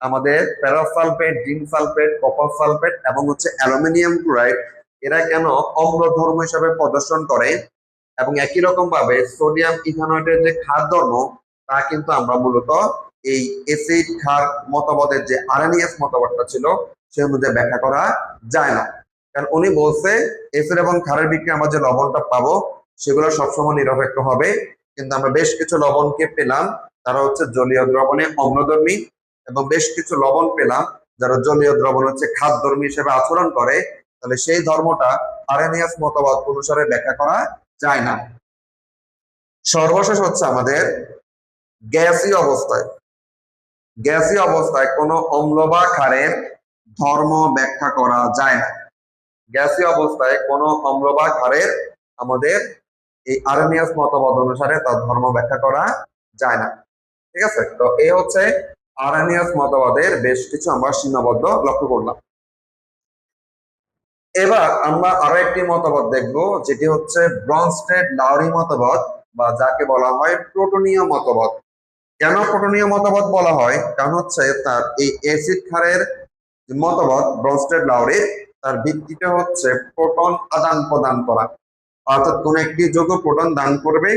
আমাদের ferrous sulphate, zinc sulphate, copper sulphate এবং অ্যালুমিনিয়াম ক্লোরাইড, এরা কেন অম্ল ধর্ম হিসাবে প্রদর্শন করে, এবং একই রকম ভাবে সোডিয়াম ইথানয়েডের যে ক্ষার ধর্ম তা কিন্তু আমরা মূলত এই অ্যাসিড ক্ষার মতবাদের যে আরএনএস মতবাদটা ছিল সে অনুযায়ী ব্যাখ্যা করা যায় না। কারণ উনি বলছে অ্যাসিড এবং ক্ষারের বিক্রিয়া আমরা যে লবণটা পাবো সেগুলো সবসময় নিরপেক্ষ হবে, কিন্তু আমরা বেশ কিছু লবণকে পেলাম তারা জলীয় দ্রবণে অম্লধর্মী, এবং বেশ কিছু লবণ পেলাম যারা জলীয় দ্রবণ ক্ষারধর্মী হিসেবে আচরণ করে, তাহলে সেই ধর্মটা আরএনএস মতবাদ অনুসারে ব্যাখ্যা করা যায় না। সর্বশেষ আমাদের গ্যাসীয় অবস্থায়, গ্যাসীয় অবস্থায় কোনো অম্ল বা ক্ষারের ধর্ম ব্যাখ্যা করা যায় না। গ্যাসীয় অবস্থায় কোনো অম্ল বা ক্ষারের আমাদের এই আরনিয়াস মতবাদ অনুসারে তার ধর্ম ব্যাখ্যা করা যায় না। ঠিক আছে, তো এই হচ্ছে আরনিয়াস মতবাদের বেশ কিছু আমরা সীমাবদ্ধ লক্ষ্য করলাম। এবার আমরা আরো একটি মতবাদ দেখব, যেটি হচ্ছে ব্রনস্টেড লাউরি মতবাদ, বা যাকে বলা হয় প্রোটনীয় মতবাদ। কেন প্রোটনীয় মতবাদ বলা হয়? কারণ হচ্ছে তার এই অ্যাসিড ক্ষারের মতবাদ ব্রনস্টেড লাউরির, তার ভিত্তিটা হচ্ছে প্রোটন আদান প্রদান করা। অর্থাৎ কোন একটি যৌগ প্রোটন দান করবে,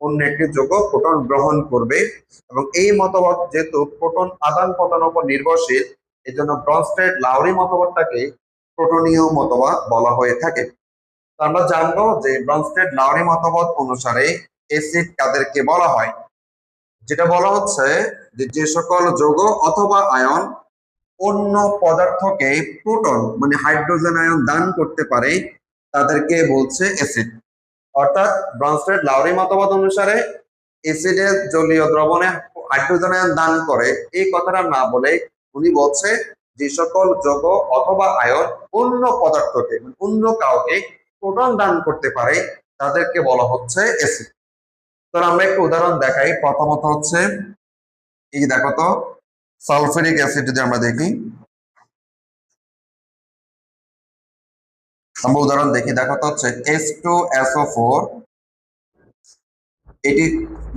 অন্য একটি যৌগ প্রোটন গ্রহণ করবে, এবং এই মতবাদ যেহেতু প্রোটন আদান প্রদানের উপর নির্ভরশীল, এই জন্য ব্রনস্টেড লাউরি মতবাদটাকে প্রোটনীয় মতবাদ বলা হয়ে থাকে। আমরা জানবো যে ব্রনস্টেড লাউরি মতবাদ অনুসারে অ্যাসিড কাদেরকে বলা হয়। যেটা বলা হচ্ছে যে সকল যৌগ অথবা আয়ন অন্য পদার্থকে প্রোটন মানে হাইড্রোজেন আয়ন দান করতে পারে, তাদেরকে বলছে অ্যাসিড। অর্থাৎ ব্রনস্টেড লাউরি মতবাদ অনুসারে অ্যাসিডের জলীয় দ্রবণে হাইড্রোজেন আয়ন দান করে এই কথাটা না বলে উনি বলছে যে সকল যৌগ অথবা আয়ন অন্য পদার্থকে অন্য কাউকে প্রোটন দান করতে পারে, তাদেরকে বলা হচ্ছে অ্যাসিড। তো আমরা একটু উদাহরণ দেখাই। প্রথমত হচ্ছে এই দেখো তো, সালফিউরিক অ্যাসিড যদি আমরা দেখি, আমরা উদাহরণ দেখি, দেখো তো হচ্ছে H2SO4, এটি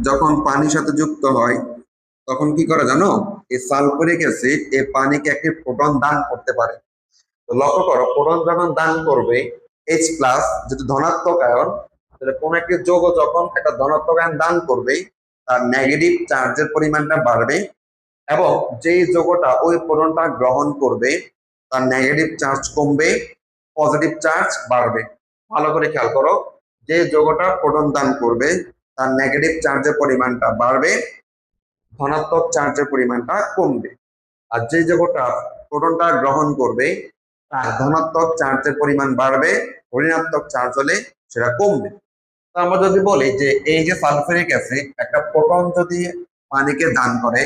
যখন পানির সাথে যুক্ত হয় তখন কি করে জানো? এই সালফিউরিক অ্যাসিড এই পানিকে একটি প্রোটন দান করতে পারে। তো লক্ষ্য করো, প্রোটন যখন দান করবে H প্লাস, যেটি ধনাত্মক আয়ন, তাহলে কোন একটি যৌগ যখন একটা ধনাত্মক আয়ন দান করবে তার নেগেটিভ চার্জের পরিমাণটা বাড়বে, এবং যেই যৌগটা ওই প্রোটনটা গ্রহণ করবে তার নেগেটিভ চার্জ কমবে, পজিটিভ চার্জ বাড়বে। ভালো করে খেয়াল করো, যে যৌগটা প্রোটন দান করবে তার নেগেটিভ চার্জের পরিমাণটা বাড়বে, ধনাত্মক চার্জের পরিমাণটা কমবে। আর যে যৌগটা প্রোটনটা গ্রহণ করবে তার ধনাত্মক চার্জের পরিমাণ বাড়বে, ঋণাত্মক চার্জ হলে সেটা কমবে। তো আমরা যদি বলি যে এই যে সালফিউরিক অ্যাসিড একটা প্রোটন যদি পানিকে দান করে,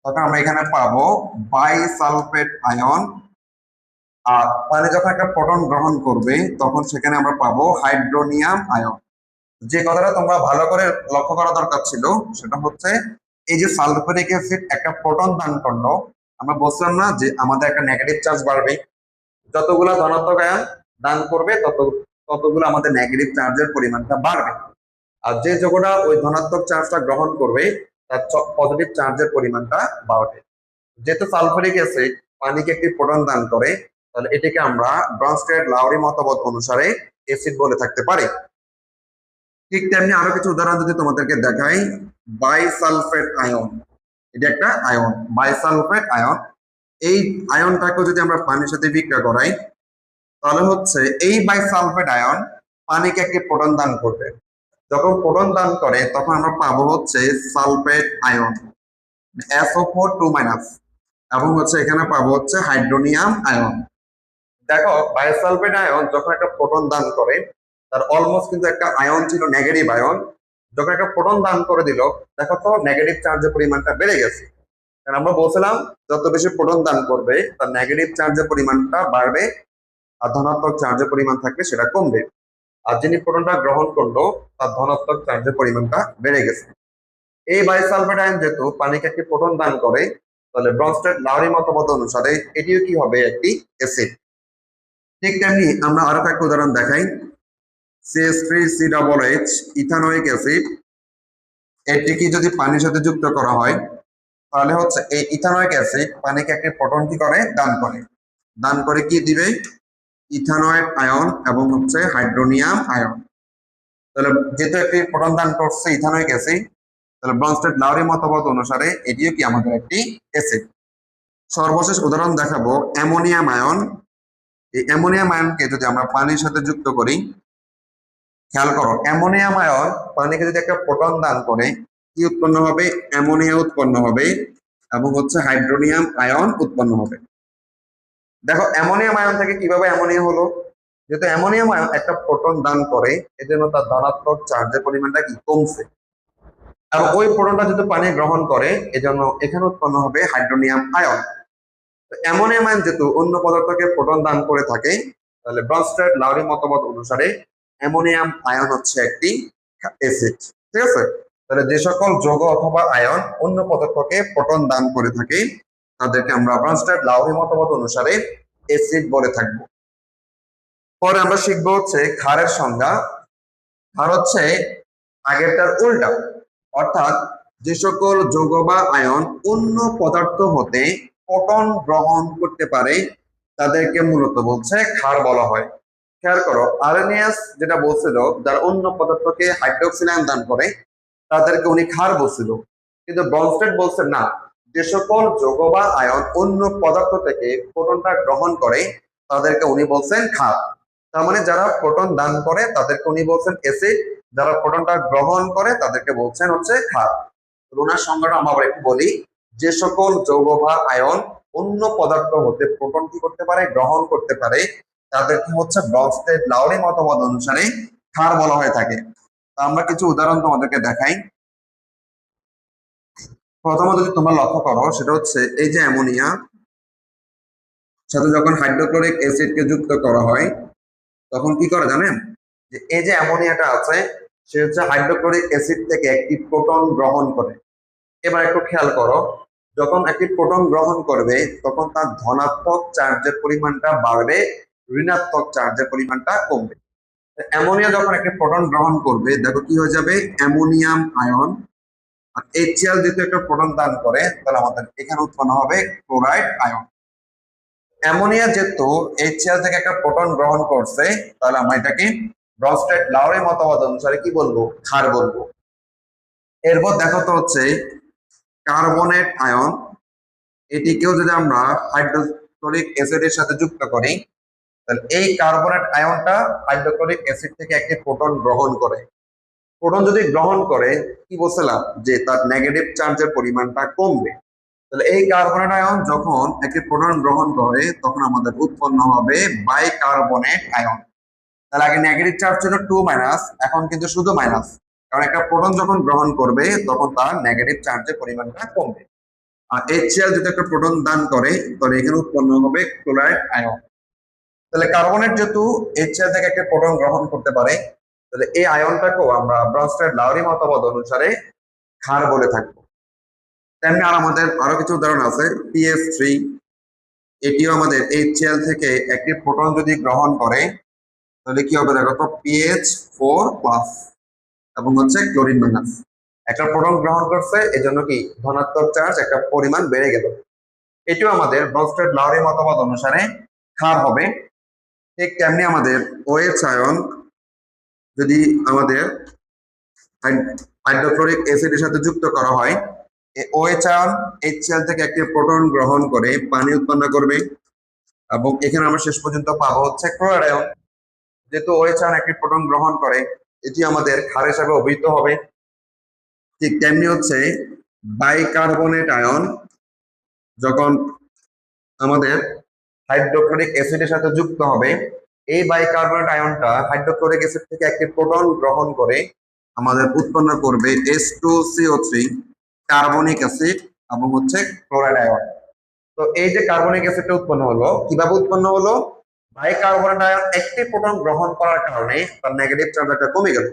তখন আমরা এখানে পাবো বাইসালফেট আয়ন, আর পানি যখন একটা প্রোটন গ্রহণ করবে তখন সেখানে আমরা পাবো হাইড্রোনিয়াম আয়ন। যে কথাটা তোমরা ভালো করে লক্ষ্য করা দরকার ছিল সেটা হচ্ছে এই যে সালফিউরিক অ্যাসিড একটা প্রোটন দান করলো, আমরা বলছিলাম না যে আমাদের একটা নেগেটিভ চার্জ বাড়বে, যতগুলো ধনাত্মক আয়ন দান করবে ততগুলো আমাদের নেগেটিভ চার্জের পরিমাণটা বাড়বে। আর যে যৌগটা ওই ধনাত্মক চার্জটা গ্রহণ করবে তার পজিটিভ চার্জের পরিমাণটা বাড়বে। যেহেতু সালফিউরিক অ্যাসিড পানিকে একটি প্রোটন দান করে, তাহলে এটিকে আমরা ব্রনস্টেড লাউরি মতবাদ অনুসারে অ্যাসিড বলে থাকতে পারি। ঠিক তেমনি আরো কিছু উদাহরণ যদি তোমাদেরকে দেখাই, বাইসালফেট আয়ন, এটা একটা আয়ন, বাইসালফেট আয়ন। এই আয়নটাকে যদি আমরা পানির সাথে বিক্রিয়া করাই, তাহলে হচ্ছে এই বাইসালফেট আয়ন পানিকে একটি প্রোটন দান করবে। যখন প্রোটন দান করে তখন আমরা পাবো হচ্ছে সালফেট আয়ন, SO4 2-, এবং হচ্ছে এখানে পাবো হচ্ছে হাইড্রোনিয়াম আয়ন। দেখো, বায়োসালফেট আয়ন যখন একটা প্রোটন দান করে, তার অলমোস্ট কিন্তু একটা আয়ন ছিল নেগেটিভ আয়ন, যখন একটা প্রোটন দান করে দিল, দেখো তো নেগেটিভ চার্জের পরিমাণটা বেড়ে গেছে। কারণ আমরা বলছিলাম যত বেশি প্রোটন দান করবে তার নেগেটিভ চার্জের পরিমাণটা বাড়বে, আর ধনাত্মক চার্জের পরিমাণ থাকবে সেটা কমবে। আর যিনি প্রোটনটা গ্রহণ করলো তার ধনাত্মক চার্জের পরিমাণটা বেড়ে গেছে। এই বাইসালফেট আয়ন যেহেতু পানিকে একটি প্রোটন দান করে, তাহলে ব্রনস্টেড লাউরি মতবাদ অনুসারে এটিও কি হবে? একটি অ্যাসিড। ঠিক তেমনি আমরা আরো একটা উদাহরণ দেখাই, CH3COOH ইথানোয়িক অ্যাসিড, এটিকে যদি পানির সাথে যুক্ত করা হয় তাহলে হচ্ছে এই ইথানোয়িক অ্যাসিড পানিকে একটি প্রোটন কি করে? দান করে। দান করে কি দিবে? ইথানয়েড আয়ন এবং হচ্ছে হাইড্রোনিয়াম আয়ন। তাহলে যেহেতু একটি প্রোটন দান করছে ইথানোয়িক অ্যাসিড, তাহলে ব্রনস্টেড লাউরি মতবাদ অনুসারে এটিও কি আমাদের একটি অ্যাসিড। সর্বশেষ উদাহরণ দেখাবো অ্যামোনিয়াম আয়ন। এই অ্যামোনিয়াম আয়নকে যদি আমরা পানির সাথে যুক্ত করি, খেয়াল করো, অ্যামোনিয়াম আয়ন পানিকে যদি একটা প্রোটন দান করে কি উৎপন্ন হবে? অ্যামোনিয়া উৎপন্ন হবে, এবং হচ্ছে হাইড্রোনিয়াম আয়ন উৎপন্ন হবে। দেখো অ্যামোনিয়াম আয়ন থেকে কিভাবে অ্যামোনিয়া হলো? যেহেতু অ্যামোনিয়াম আয়ন একটা প্রোটন দান করে, এজন্য তার ধনাত্মক চার্জের পরিমাণটা কি কমছে, এবং ওই প্রোটনটা যেহেতু পানি গ্রহণ করে এজন্য এখানে উৎপন্ন হবে হাইড্রোনিয়াম আয়ন। অ্যামোনিয়াম আয়ন যেহেতু অন্য পদার্থকে প্রোটন দান করে থাকে, তাহলে ব্রনস্টেড লাউরি মতবাদ অনুসারে অ্যামোনিয়াম আয়ন হচ্ছে একটি অ্যাসিড। ঠিক আছে, তাহলে যে সকল যৌগ অথবা আয়ন অন্য পদার্থকে প্রোটন দান করে থাকে তাদেরকে আমরা ব্রনস্টেড লাউরি মতবাদ অনুসারে অ্যাসিড বলে থাকবো। পরে আমরা শিখবো হচ্ছে ক্ষারের সংজ্ঞা। ক্ষার হচ্ছে আগেরটার উল্টা, অর্থাৎ যে সকল যৌগ বা আয়ন অন্য পদার্থ হতে প্রোটন গ্রহণ করতে পারে তাদেরকে মূলত বলছে ক্ষার বলা হয়। খেয়াল করো, আর্হেনিয়াস যেটা বলছিল যারা অন্য পদার্থকে হাইড্রোক্সিল আয়ন দান করে তাদেরকে উনি ক্ষার বলছিল, কিন্তু ব্রনস্টেড বলছেন না, যে সকল যৌগ বা আয়ন অন্য পদার্থ থেকে প্রোটনটা গ্রহণ করে তাদেরকে উনি বলছেন ক্ষার। তার মানে যারা প্রোটন দান করে তাদেরকে উনি বলছেন অ্যাসিড, যারা প্রোটনটা গ্রহণ করে তাদেরকে বলছেন হচ্ছে ক্ষার। ওনার সংজ্ঞাটা আমরা আবার একটু বলি, যে সকল যৌগ বা আয়ন অন্য পদার্থ হতে প্রোটন কি করতে পারে, গ্রহণ করতে পারে তাদেরকে হচ্ছে ব্রনস্টেড লাউরি মতবাদ অনুসারে ক্ষার বলা হয়ে থাকে। আমরা কিছু উদাহরণ তোমাদেরকে দেখাই। প্রথমত যদি তোমরা লক্ষ্য করো সেটা হচ্ছে এই যে অ্যামোনিয়া সাথে যখন হাইড্রোক্লোরিক অ্যাসিডকে যুক্ত করা হয় তখন কি করে জানেন, যে এই যে অ্যামোনিয়াটা আছে সে হচ্ছে হাইড্রোক্লোরিক অ্যাসিড থেকে একটি প্রোটন গ্রহণ করে। এবার একটু খেয়াল করো, যখন একটি প্রোটন গ্রহণ করবে তখন তার ধনাত্মক চার্জের পরিমাণটা বাড়বে, ঋণাত্মক চার্জের পরিমাণটা কমবে। অ্যামোনিয়া যখন একটি প্রোটন গ্রহণ করবে দেখো কি হয়ে যাবে, অ্যামোনিয়াম আয়ন। আর HCl যেহেতু একটা প্রোটন দান করে তাহলে আমাদের এখানে উৎপন্ন হবে ক্লোরাইড আয়ন। অ্যামোনিয়া যেহেতু HCl থেকে একটা প্রোটন গ্রহণ করছে তাহলে আমরা এটাকে ব্রনস্টেড লাউরি মতবাদ অনুসারে কি বলবো, ক্ষার বলবো। এরপর দেখো তো হচ্ছে কার্বনেট আয়ন, এটিকেও যদি আমরা হাইড্রোক্লোরিক অ্যাসিডের সাথে যুক্ত করি তাহলে এই কার্বনেট আয়নটা হাইড্রোক্লোরিক অ্যাসিড থেকে একটি প্রোটন গ্রহণ করে। প্রোটন যদি গ্রহণ করে কি বলছিলাম, যে তার নেগেটিভ চার্জের পরিমাণটা কমবে। তাহলে এই কার্বনেট আয়ন যখন একটি প্রোটন গ্রহণ করে তখন আমাদের উৎপন্ন হবে বাইকার্বনেট আয়ন। তাহলে আগে নেগেটিভ চার্জ ছিল 2 এখন কিন্তু শুধু মাইনাস, কারণ একটা প্রোটন যখন গ্রহণ করবে তখন তার নেগেটিভ চার্জের পরিমাণটা কমবে। আর HCl যদি একটা প্রোটন দান করে তাহলে এখানে উৎপন্ন হবে ক্লোরাইড আয়ন। তাহলে কার্বনেট যেহেতু HCl থেকে একটা প্রোটন গ্রহণ করতে পারে তাহলে এই আয়নটাকেও আমরা ব্রনস্টেড লাউরি মতবাদ অনুসারে ক্ষার বলে থাকবো। তেমনি আর আমাদের আরো কিছু উদাহরণ আছে। PH3, এটিও আমাদের HCl থেকে একটি প্রোটন যদি গ্রহণ করে তাহলে কি হবে দেখো তো, PH4+ এবং হচ্ছে ক্লোরিন মাইনাস। একটা প্রোটন গ্রহণ করছে এজন্য কি ধনাত্মক চার্জ একটা পরিমাণ বেড়ে গেল, এটিও আমাদের ব্রনস্টেড লাউরি মতবাদ অনুসারে ক্ষার হবে। ঠিক তেমনি আমাদের OH আয়ন যদি আমাদের হাইড্রোক্লোরিক অ্যাসিডের সাথে যুক্ত করা হয়, OH আয়ন HCl থেকে একটি প্রোটন গ্রহণ করে পানি উৎপন্ন করবে এবং এখানে আমরা শেষ পর্যন্ত পাবো হচ্ছে ক্লোরাইড আয়ন। যেহেতু OH আয়ন একটি প্রোটন গ্রহণ করে এটি আমাদের ক্ষার হিসাবে অভিহিত হবে। ঠিক তেমনি হচ্ছে বাইকার্বনেট আয়ন যখন আমাদের হাইড্রোক্লোরিক অ্যাসিডের সাথে যুক্ত হবে, এই বাইকার্বনেট আয়নটা হাইড্রোক্লোরিক অ্যাসিড থেকে একটি প্রোটন গ্রহণ করে আমাদের উৎপন্ন করবে H2CO3 কার্বনিক অ্যাসিড এবং হচ্ছে ক্লোরাইড আয়ন। তো এই যে কার্বনিক অ্যাসিডটা উৎপন্ন হলো, কিভাবে উৎপন্ন হলো, বাইকার্বনেট আয়ন একটি প্রোটন গ্রহণ করার কারণে তার নেগেটিভ চার্জটা কমে গেল,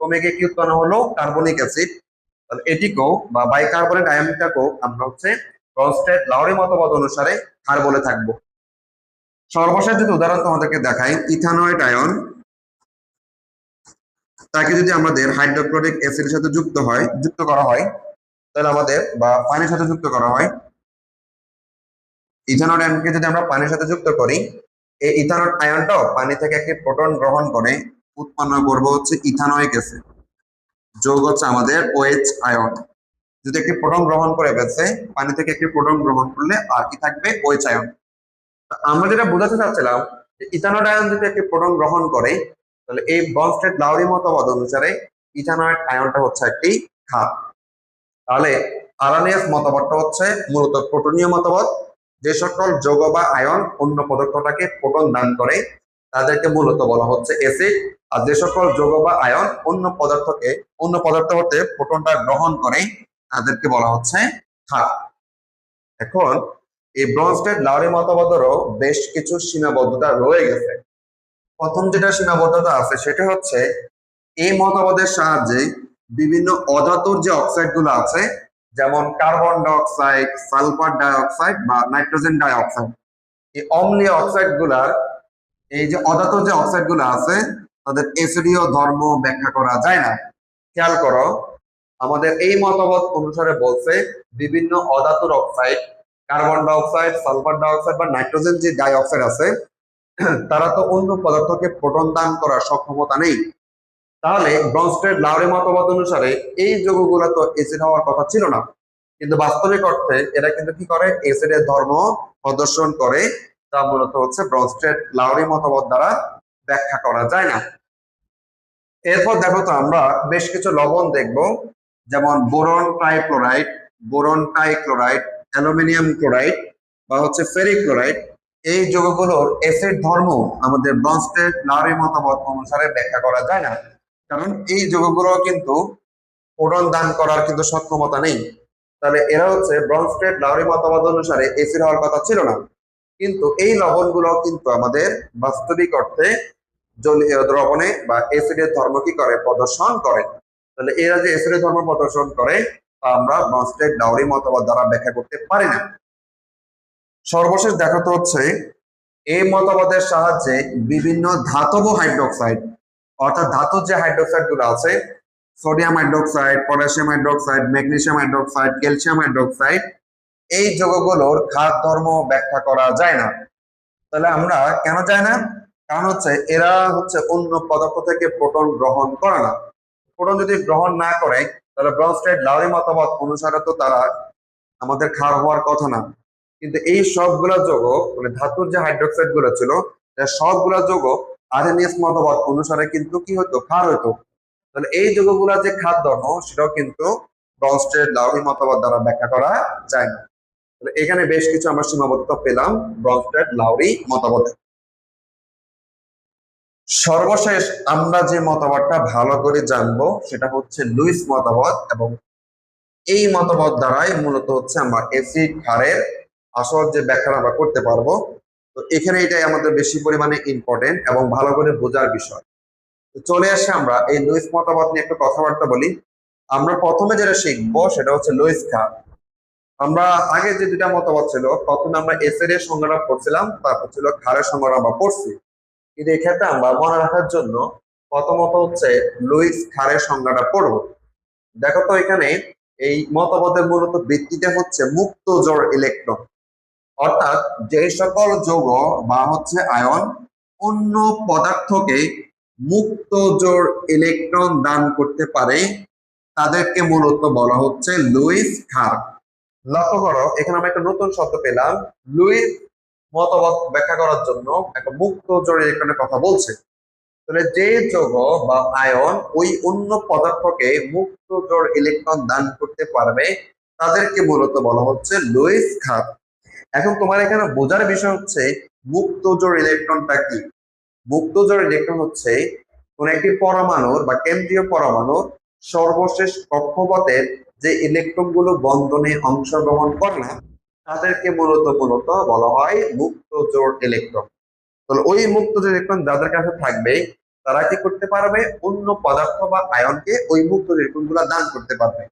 কমে গিয়ে কি উৎপন্ন হলো, কার্বনিক অ্যাসিড। তাহলে এটিকেও বা বাইকার্বনেট আয়নটাকেও আমরা হচ্ছে ব্রনস্টেড লাউরি মতবাদ অনুসারে ক্ষার বলে থাকবো। সর্বশেষ যদি উদাহরণ তোমাদেরকে দেখাই, ইথানয়েড আয়ন, তাকে যদি আমাদের হাইড্রোক্লোরিক অ্যাসিডের সাথে যুক্ত করা হয় তাহলে আমাদের বা পানির সাথে যুক্ত করা হয়, ইথানয়েড আয়নকে যদি আমরা পানির সাথে যুক্ত করি এই ইথানয়েড আয়নটাও পানি থেকে একটি প্রোটন গ্রহণ করে উৎপন্ন করবো হচ্ছে ইথানোয়িক অ্যাসিড। যোগ হচ্ছে আমাদের OH আয়ন, যদি একটি প্রোটন গ্রহণ করে ফেলছে, পানি থেকে একটি প্রোটন গ্রহণ করলে আর কি থাকবে, OH আয়ন। আমরা যেটা বোঝাতে চাচ্ছিলাম যে ইথানয়েড আয়ন যদি একটি প্রোটন গ্রহণ করে তাহলে এই ব্রনস্টেড লাউরি মতবাদ অনুসারে ইথানয়েড আয়নটা হচ্ছে একটি ক্ষার। তাহলে আর্হেনিয়াস মতবাদটা হচ্ছে মূলত প্রোটনীয় মতবাদ, যে সকল যৌগ বা আয়ন অন্য পদার্থটাকে প্রোটন দান করে তাদেরকে মূলত বলা হচ্ছে অ্যাসিড। আর যে সকল যৌগ বা আয়ন অন্য পদার্থ হতে প্রোটনটা গ্রহণ করে তাদেরকে বলা হচ্ছে ক্ষার। এখন এই ব্রনস্টেড লাউরি মতবাদেরও বেশ কিছু সীমাবদ্ধতা রয়ে গেছে। প্রথম যেটা সীমাবদ্ধতা আছে সেটা হচ্ছে এই মতবাদের সাহায্যে বিভিন্ন অধাতুর যে অক্সাইড গুলো আছে, যেমন কার্বন ডাইঅক্সাইড, সালফার ডাইঅক্সাইড বা নাইট্রোজেন ডাইঅক্সাইড, এই অম্লীয় অক্সাইড গুলার, এই যে অধাতুর যে অক্সাইড গুলো আছে তাদের এসিডীয় ধর্ম ব্যাখ্যা করা যায় না। খেয়াল করো, আমাদের এই মতবাদ অনুসারে বলছে বিভিন্ন অধাতুর oxide, carbon dioxide, sulphur dioxide বা নাইট্রোজেন যে ডাইঅক্সাইড আছে, তারা তো অন্য পদার্থকে প্রোটন দান করার সক্ষমতা নেই। তাহলে ব্রনস্টেড লাউরি মতবাদ অনুসারে এই যৌগগুলো তো এসিড হওয়ার কথা ছিল না, কিন্তু বাস্তবিক অর্থে এরা কিন্তু কি করে, এসিডের ধর্ম প্রদর্শন করে। তা মূলত হচ্ছে ব্রনস্টেড লাউরি মতবাদ দ্বারা ব্যাখ্যা করা যায় না। এরপর দেখো তো আমরা বেশ কিছু লবণ দেখব, যেমন boron trichloride, boron trichloride, aluminium chloride বা হচ্ছে ফেরিক ক্লোরাইড। এই যৌগগুলোর অ্যাসিড ধর্ম আমাদের ব্রনস্টেড লাউরি মতবাদ অনুসারে ব্যাখ্যা করা যায় না, কারণ এই যৌগগুলো কিন্তু প্রোটন দান করার কিন্তু সক্ষমতা নেই। তাহলে এরা হচ্ছে ব্রনস্টেড লাউরি মতবাদ অনুসারে অ্যাসিড হওয়ার কথা ছিল না, কিন্তু এই লবণগুলো কিন্তু আমাদের বাস্তবিক অর্থে জলীয় দ্রবণে বা অ্যাসিডের ধর্ম কি করে, প্রদর্শন করে। তাহলে এরা যে অ্যাসিডের ধর্ম প্রদর্শন করে তা আমরা ব্রনস্টেড লাউরি মতবাদ দ্বারা ব্যাখ্যা করতে পারি না। সর্বশেষ দেখাতে হচ্ছে এই মতবাদের সাহায্যে বিভিন্ন ধাতব হাইড্রোক্সাইড, অর্থাৎ ধাতুর যে হাইড্রোক্সাইড গুলো আছে, sodium hydroxide, potassium hydroxide, magnesium hydroxide, calcium hydroxide, এই যৌগগুলোর ঘাত ধর্ম ব্যাখ্যা করা যায় না। তাহলে আমরা কেন যায় না? কারণ হচ্ছে এরা হচ্ছে অন্য পদার্থ থেকে প্রোটন গ্রহণ করে না। প্রোটন যদি গ্রহণ না করে তাহলে ব্রনস্টেড লাউরি মতবাদ অনুসারে তো তারা আমাদের ক্ষার হওয়ার কথা না। কিন্তু এই সবগুলা যৌগ, মানে ধাতুর যে হাইড্রোক্সাইড গুলো ছিল, সবগুলা যৌগ আরএনএস মতবাদ অনুসারে কিন্তু কি হতো, ক্ষার হতো। তাহলে এই যৌগগুলা যে ক্ষার ধর্ম সেটাও কিন্তু ব্রনস্টেড লাউরি মতবাদ দ্বারা ব্যাখ্যা করা যায় না। তাহলে এখানে বেশ কিছু আমরা সীমাবদ্ধতা পেলাম ব্রনস্টেড লাউরি মতবাদে। সর্বশেষ আমরা যে মতবাদটা ভালো করে জানবো সেটা হচ্ছে লুইস মতবাদ, এবং এই মতবাদ দ্বারাই মূলত হচ্ছে আমরা অ্যাসিড ক্ষারের আসল যে ব্যাখ্যা আমরা করতে পারবো। তো এখানে এটাই আমাদের বেশি পরিমাণে ইম্পর্টেন্ট এবং ভালো করে বোঝার বিষয়। তো চলে আসে আমরা এই লুইস মতবাদ নিয়ে একটু কথাবার্তা বলি। আমরা প্রথমে যেটা শিখবো সেটা হচ্ছে লুইস ক্ষার। আমরা আগে যে দুটা মতবাদ ছিল, প্রথমে আমরা এসিড এর সংজ্ঞাটা পড়ছিলাম, তারপর ছিল ক্ষারের সংজ্ঞাটা আমরা পড়ছি। কিন্তু এক্ষেত্রে আমরা মনে রাখার জন্য প্রথমত হচ্ছে লুইস ক্ষারের সংজ্ঞাটা পড়বো। দেখো তো এখানে এই মতবাদের মূলত ভিত্তিতে হচ্ছে মুক্ত জোড় ইলেকট্রন, অর্থাৎ যে সকল যৌগ বা হচ্ছে আয়ন অন্য পদার্থকে মুক্ত জোড় ইলেকট্রন দান করতে পারে তাদেরকে মূলত বলা হচ্ছে লুইস ক্ষার। লক্ষ্য করো, এখানে আমরা একটা নতুন শব্দ পেলাম, লুইস মতবাদ ব্যাখ্যা করার জন্য একটা মুক্ত জোড় ইলেকট্রনের কথা বলছে। তাহলে যে যৌগ বা আয়ন ওই অন্য পদার্থকে মুক্ত জোড় ইলেকট্রন দান করতে পারবে তাদেরকে মূলত বলা হচ্ছে লুইস ক্ষার। এখন তোমার এখানে বোঝার বিষয় হচ্ছে মুক্ত জোড় ইলেকট্রনটা কি। মুক্ত জোড় ইলেকট্রন হচ্ছে কোন একটি পরমাণুর বা কেন্দ্রীয় পরমাণুর সর্বশেষ কক্ষপথের যে ইলেকট্রন গুলো বন্ধনে অংশগ্রহণ করে না তাদেরকে মূলত বলা হয় মুক্ত জোড় ইলেকট্রন। তাহলে ওই মুক্ত জোড় ইলেকট্রন যাদের কাছে থাকবে তারা কি করতে পারবে, অন্য পদার্থ বা আয়নকে ওই মুক্ত ইলেকট্রন গুলা দান করতে পারবে।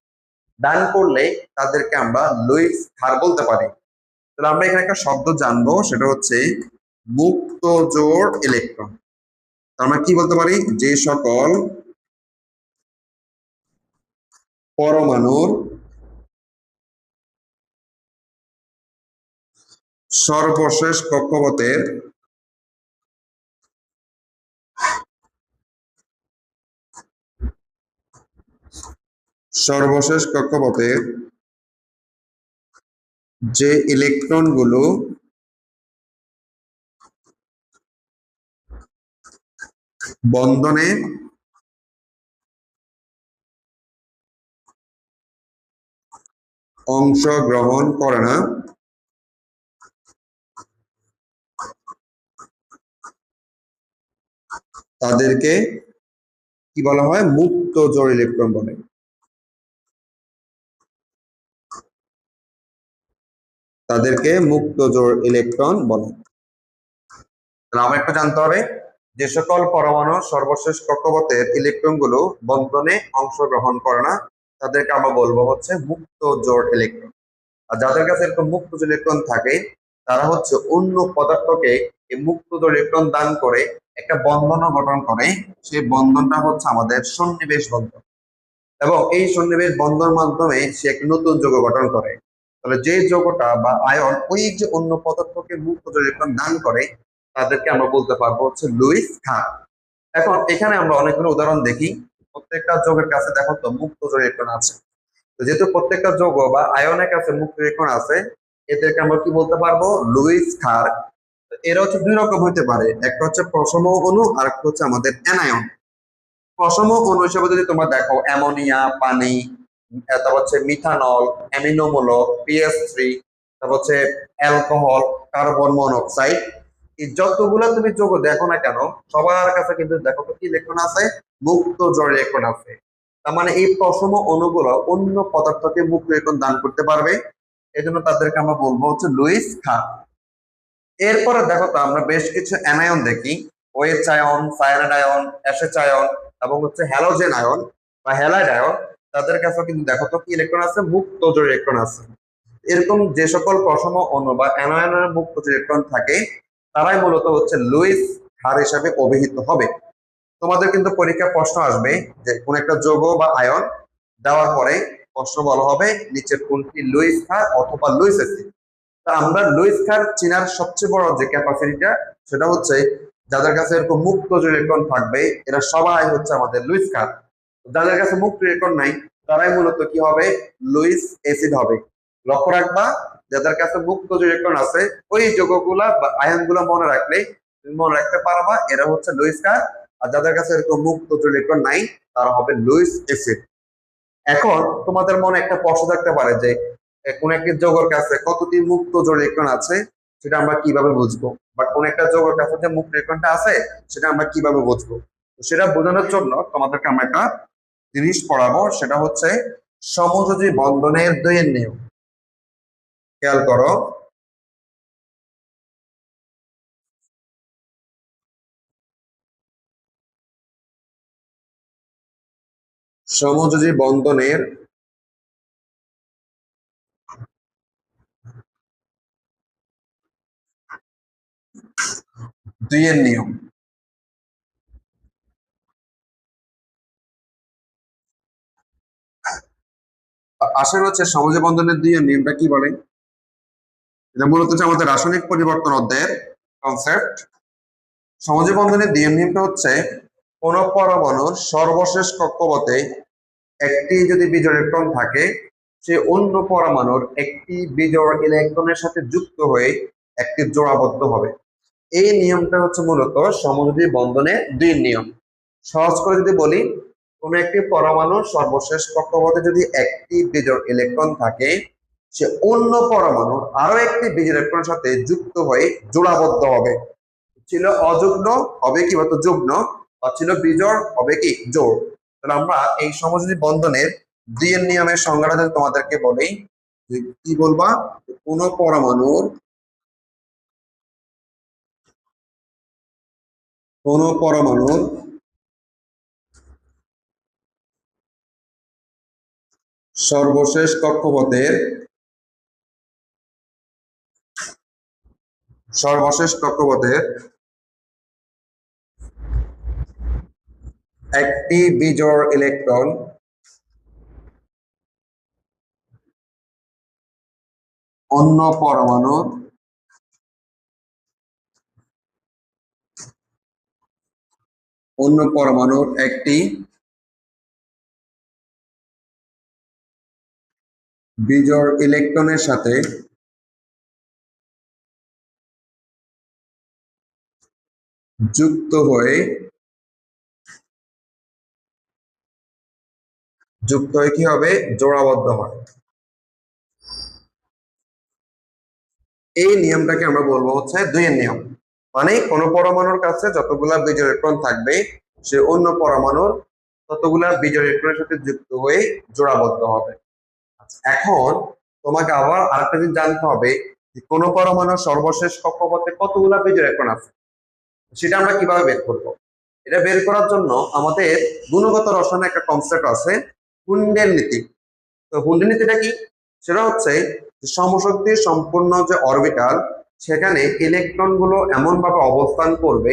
দান করলে তাদেরকে আমরা লুইস ক্ষার বলতে পারি। তাহলে আমরা এখানে একটা শব্দ জানবো, সেটা হচ্ছে মুক্ত জোড় ইলেকট্রন। আমরা কি বলতে পারি, যে সকল পরমাণুর সর্বশেষ কক্ষপথের যে ইলেকট্রন গুলো বন্ধনে অংশগ্রহণ করে না তাদেরকে কি বলা হয়, মুক্ত জোড় ইলেকট্রন বলে। তাদেরকে মুক্ত জোড় ইলেকট্রন বলে। তাহলে আমার একটু জানতে হবে যে সকল পরমাণু সর্বশেষ কক্ষপথের ইলেকট্রনগুলো বন্ধনে অংশগ্রহণ করে না তাদেরকে আমরা বলবো হচ্ছে মুক্ত জোড় ইলেকট্রন। আর যাদের কাছে এরকম মুক্ত জোড় ইলেকট্রন থাকে তারা হচ্ছে অন্য পদার্থকে এই মুক্ত জোড় ইলেকট্রন দান করে একটা বন্ধন গঠন করে। সেই বন্ধনটা হচ্ছে আমাদের সন্নিবেশ বন্ধন, এবং এই সন্নিবেশ বন্ধনের মাধ্যমে সে একটি নতুন যৌগ গঠন করে। তাহলে যে যৌগটা বা আয়ন ওই যে অন্য পদার্থকে মুক্ত জোড় ইলেকট্রন দান করে তাদেরকে আমরা বলতে পারবো হচ্ছে লুইস ক্ষার। এখন এখানে আমরা অনেকগুলো উদাহরণ দেখি। প্রত্যেকটা যৌগের কাছে দেখো তো মুক্ত জোড় ইলেকট্রন আছে। তো যেহেতু প্রত্যেকটা যৌগ বা আয়নের কাছে মুক্ত ইলেকট্রন আছে, এদেরকে আমরা কি বলতে পারবো? লুইস ক্ষার। এরা হচ্ছে দুই রকম হতে পারে, একটা হচ্ছে প্রশম অণু আর একটা হচ্ছে আমাদের অ্যানায়ন। প্রশম অণু হিসেবে যদি তোমরা দেখো অ্যামোনিয়া, পানি, তারপর হচ্ছে মিথানল, অ্যামিনোমূলক, পিএস3, তারপর হচ্ছে অ্যালকোহল, কার্বন মনোক্সাইড, এই যতগুলা তুমি যৌগ দেখো না কেন সবার কাছে কিন্তু দেখো তো কি ইলেকট্রন আছে? মুক্ত জোড় ইলেকট্রন আছে। তার মানে এই প্রশম অণুগুলো অন্য পদার্থকে মুক্ত ইলেকট্রন দান করতে পারবে, এজন্য তাদেরকে আমরা বলবো হচ্ছে লুইস ক্ষার। এরপরে দেখো তো আমরা বেশ কিছু অ্যানায়ন দেখি, O H ion, cyanide ion, acetate ion এবং হচ্ছে হ্যালোজেন আয়ন বা হ্যালাইড আয়ন। তাদের কাছে কিন্তু দেখো তো কি ইলেকট্রন আছে? মুক্ত জোড় ইলেকট্রন আছে। এরকম যে সকল প্রশম অণু বা অ্যানায়নের মুক্ত জোড় ইলেকট্রন থাকে তারাই মূলত হচ্ছে লুইস ক্ষার হিসাবে অভিহিত হবে। তোমাদের কিন্তু পরীক্ষা প্রশ্ন আসবে যে কোন একটা যৌগ বা আয়ন দেওয়ার পরে প্রশ্ন বলা হবে নিচের কোনটি লুইস ক্ষার অথবা লুইস অ্যাসিড। তা আমরা লুইস ক্ষার চেনার সবচেয়ে বড় যে ক্যাপাসিটিটা সেটা হচ্ছে যাদের কাছে এরকম মুক্ত জোড় ইলেকট্রন থাকবে এরা সবাই হচ্ছে আমাদের লুইস ক্ষার। যাদের কাছে মুক্ত ইলেকট্রন নাই তারাই মূলত কি হবে? লুইস অ্যাসিড হবে। লক্ষ্য রাখবা, যাদের কাছে মুক্ত জোড় ইলেকট্রন আছে ওই যৌগগুলা বা আয়নগুলো মনে রাখলে তুমি মনে রাখতে পারবা এরা হচ্ছে লুইস ক্ষার। আর যাদের কাছে এরকম মুক্ত জোড় ইলেকট্রন নাই তারা হবে লুইস অ্যাসিড। এখন তোমাদের মনে একটা প্রশ্ন থাকতে পারে যে কোন একটি যৌগের কাছে কতটি মুক্ত জোড় ইলেকট্রন আছে সেটা আমরা কিভাবে বুঝবো, বা কোন একটা যৌগের কাছে যে মুক্ত ইলেকট্রনটা আছে সেটা আমরা কিভাবে বুঝবো? তো সেটা বোঝানোর জন্য তোমাদেরকে আমরা একটা জিনিস পড়াবো, সেটা হচ্ছে সমযোজী বন্ধনের দ্বয়ের নিয়ম। খেয়াল করো, সমযোজী বন্ধনের দ্বয়ের নিয়ম। আশা হচ্ছে সমযোজী বন্ধনের দ্বয়ের নিয়মটা কি বলে? এটা মূলত হচ্ছে আমাদের রাসায়নিক পরিবর্তন অধ্যায়ের কনসেপ্ট। সমযোজী বন্ধনের দ্বয়ের নিয়মটা হচ্ছে কোন পরমাণুর সর্বশেষ কক্ষপথে একটি যদি বিজোড় ইলেকট্রন থাকে সে অন্য পরমাণুর একটি বিজোড় ইলেকট্রনের সাথে যুক্ত হয়ে একটি জোড়াবদ্ধ হবে। এই নিয়মটা হচ্ছে মূলত সমযোজী বন্ধনের দ্বির নিয়ম। সহজ করে যদি বলি, কোন একটি পরমাণুর সর্বশেষ কক্ষপথে যদি একটি বিজোড় ইলেকট্রন থাকে সে অন্য পরমাণুর আরো একটি বিজোড় ইলেকট্রনের সাথে যুক্ত হয়ে জোড়াবদ্ধ হবে। ছিল অযুগ্ন হবে কি বলতো যুগ্ন, বা ছিল বিজোড় হবে কি জোড়। তাহলে আমরা এই সমযোজী বন্ধনের দ্বির নিয়মের সংজ্ঞাটা যদি তোমাদেরকে বলি, কি বলবা? কোন পরমাণুর সর্বশেষ কক্ষপথের একটি বিজোড় ইলেকট্রন অন্য পরমাণুর একটি বিজোড় ইলেকট্রনের সাথে যুক্ত হয়ে কি হবে? জোড়াবদ্ধ হয়। এই নিয়মটাকে আমরা বলবো হচ্ছে দ্বয়ের নিয়ম। মানে কোন পরমাণুর কাছে যতগুলা বিজোড় ইলেকট্রন থাকবে সে অন্য পরমাণুর ততগুলা বিজোড় ইলেকট্রনের সাথে যুক্ত হয়ে জোড়াবদ্ধ হবে। এখন তোমাকে আবার আরেকটা জিনিস জানতে হবে যে কোন পরমাণুর সর্বশেষ কক্ষপথে কতগুলা বিজোড় ইলেকট্রন আছে। সেটা আমরা কিভাবে বের করব? এটা বের করার জন্য আমাদের গুণগত রসায়নে একটা কনসেপ্ট আছে, হুন্ডের নীতি। তো হুন্ডের নীতিটা কি? সেটা হচ্ছে যে সমশক্তি সম্পূর্ণ যে অরবিটাল, সেখানে ইলেকট্রন গুলো এমন ভাবে অবস্থান করবে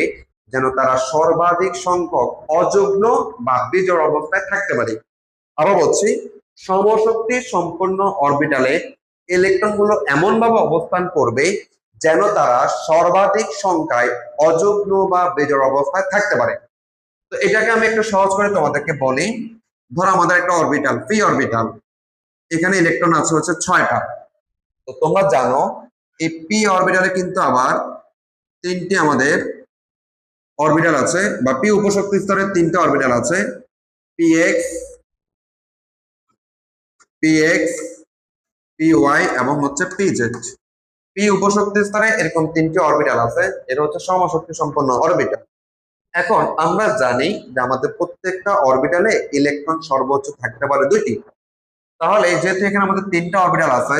যেন তারা সর্বাধিক সংখ্যক অযুগ্ম বা বিজোড় অবস্থায় থাকতে পারে। আবার বলছি, সমশক্তি সম্পন্ন অরবিটালে ইলেকট্রন গুলো এমন ভাবে অবস্থান করবে যেন তারা সর্বাধিক সংখ্যায় অযুগ্ম বা বিজোড় অবস্থায় থাকতে পারে। তো এটাকে আমি একটু সহজ করে তোমাদেরকে বলি। ধরো আমাদের একটা অরবিটাল, পি অরবিটাল, এখানে ইলেকট্রন আছে হচ্ছে 6টা। তো তোমরা জানো এই পি অরবিটালে কিন্তু আবার তিনটি আমাদের অরবিটাল আছে, বা পি উপশক্তি স্তরের তিনটা অরবিটাল আছে, p x, p x, p y এবং হচ্ছে পি জেড। পি উপশক্তি স্তরে এরকম তিনটি অরবিটাল আছে, এটা হচ্ছে সমশক্তি সম্পন্ন অরবিটাল। এখন আমরা জানি যে আমাদের প্রত্যেকটা অরবিটালে ইলেকট্রন সর্বোচ্চ থাকতে পারে দুইটি। তাহলে যেহেতু এখানে আমাদের তিনটা অরবিটাল আছে,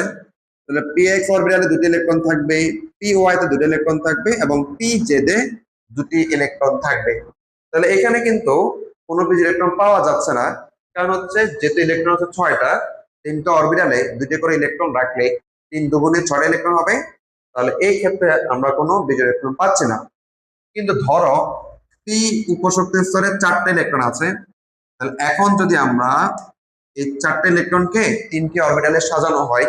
তাহলে পি এক্স অরবিটালে দুটি ইলেকট্রন থাকবে, পি ওয়াই তে দুটি ইলেকট্রন থাকবে এবং পি জেড এ দুটি ইলেকট্রন থাকবে। তাহলে এখানে কিন্তু কোনো বিজ ইলেকট্রন পাওয়া যাচ্ছে না, কারণ হচ্ছে যেহেতু ইলেকট্রন হচ্ছে 6টা, তিনটা অরবিটালে দুটি করে ইলেকট্রন রাখলে 3 দুগুণে 6টা ইলেকট্রন হবে। তাহলে এই ক্ষেত্রে আমরা কোনো বিজ ইলেকট্রন পাচ্ছি না। কিন্তু ধরো পি উপশক্তি স্তরে 4টা ইলেকট্রন আছে, তাহলে এখন যদি আমরা এই 4টা ইলেকট্রনকে 3টি অরবিটালে সাজানো হয়,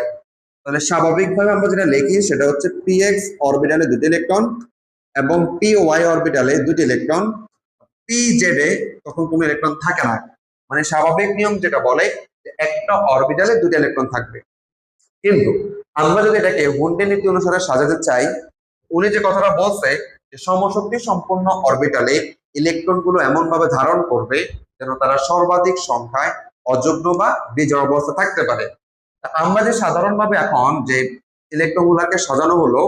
তাহলে স্বাভাবিকভাবে আমরা যেটা লিখি সেটা হচ্ছে পি এক্স অরবিটালে দুটি ইলেকট্রন এবং পি ওয়াই অরবিটালে দুটি ইলেকট্রন, পি জেড এ তখন কোনো ইলেকট্রন থাকে না। মানে স্বাভাবিক নিয়ম যেটা বলে যে একটা অরবিটালে দুটি ইলেকট্রন থাকবে। কিন্তু আমরা যদি এটাকে হুন্ডের নীতি অনুসারে সাজাতে চাই, উনি যে কথাটা বলছে যে সমশক্তি সম্পন্ন অরবিটালে ইলেকট্রন গুলো এমন ভাবে ধারণ করবে যেন তারা সর্বাধিক সংখ্যায় অযুগ্ম বা বিজোড় অবস্থা থাকতে পারে। আমরা যে সাধারণভাবে এখন যে ইলেকট্রন গুলাকে সাজানো হলো,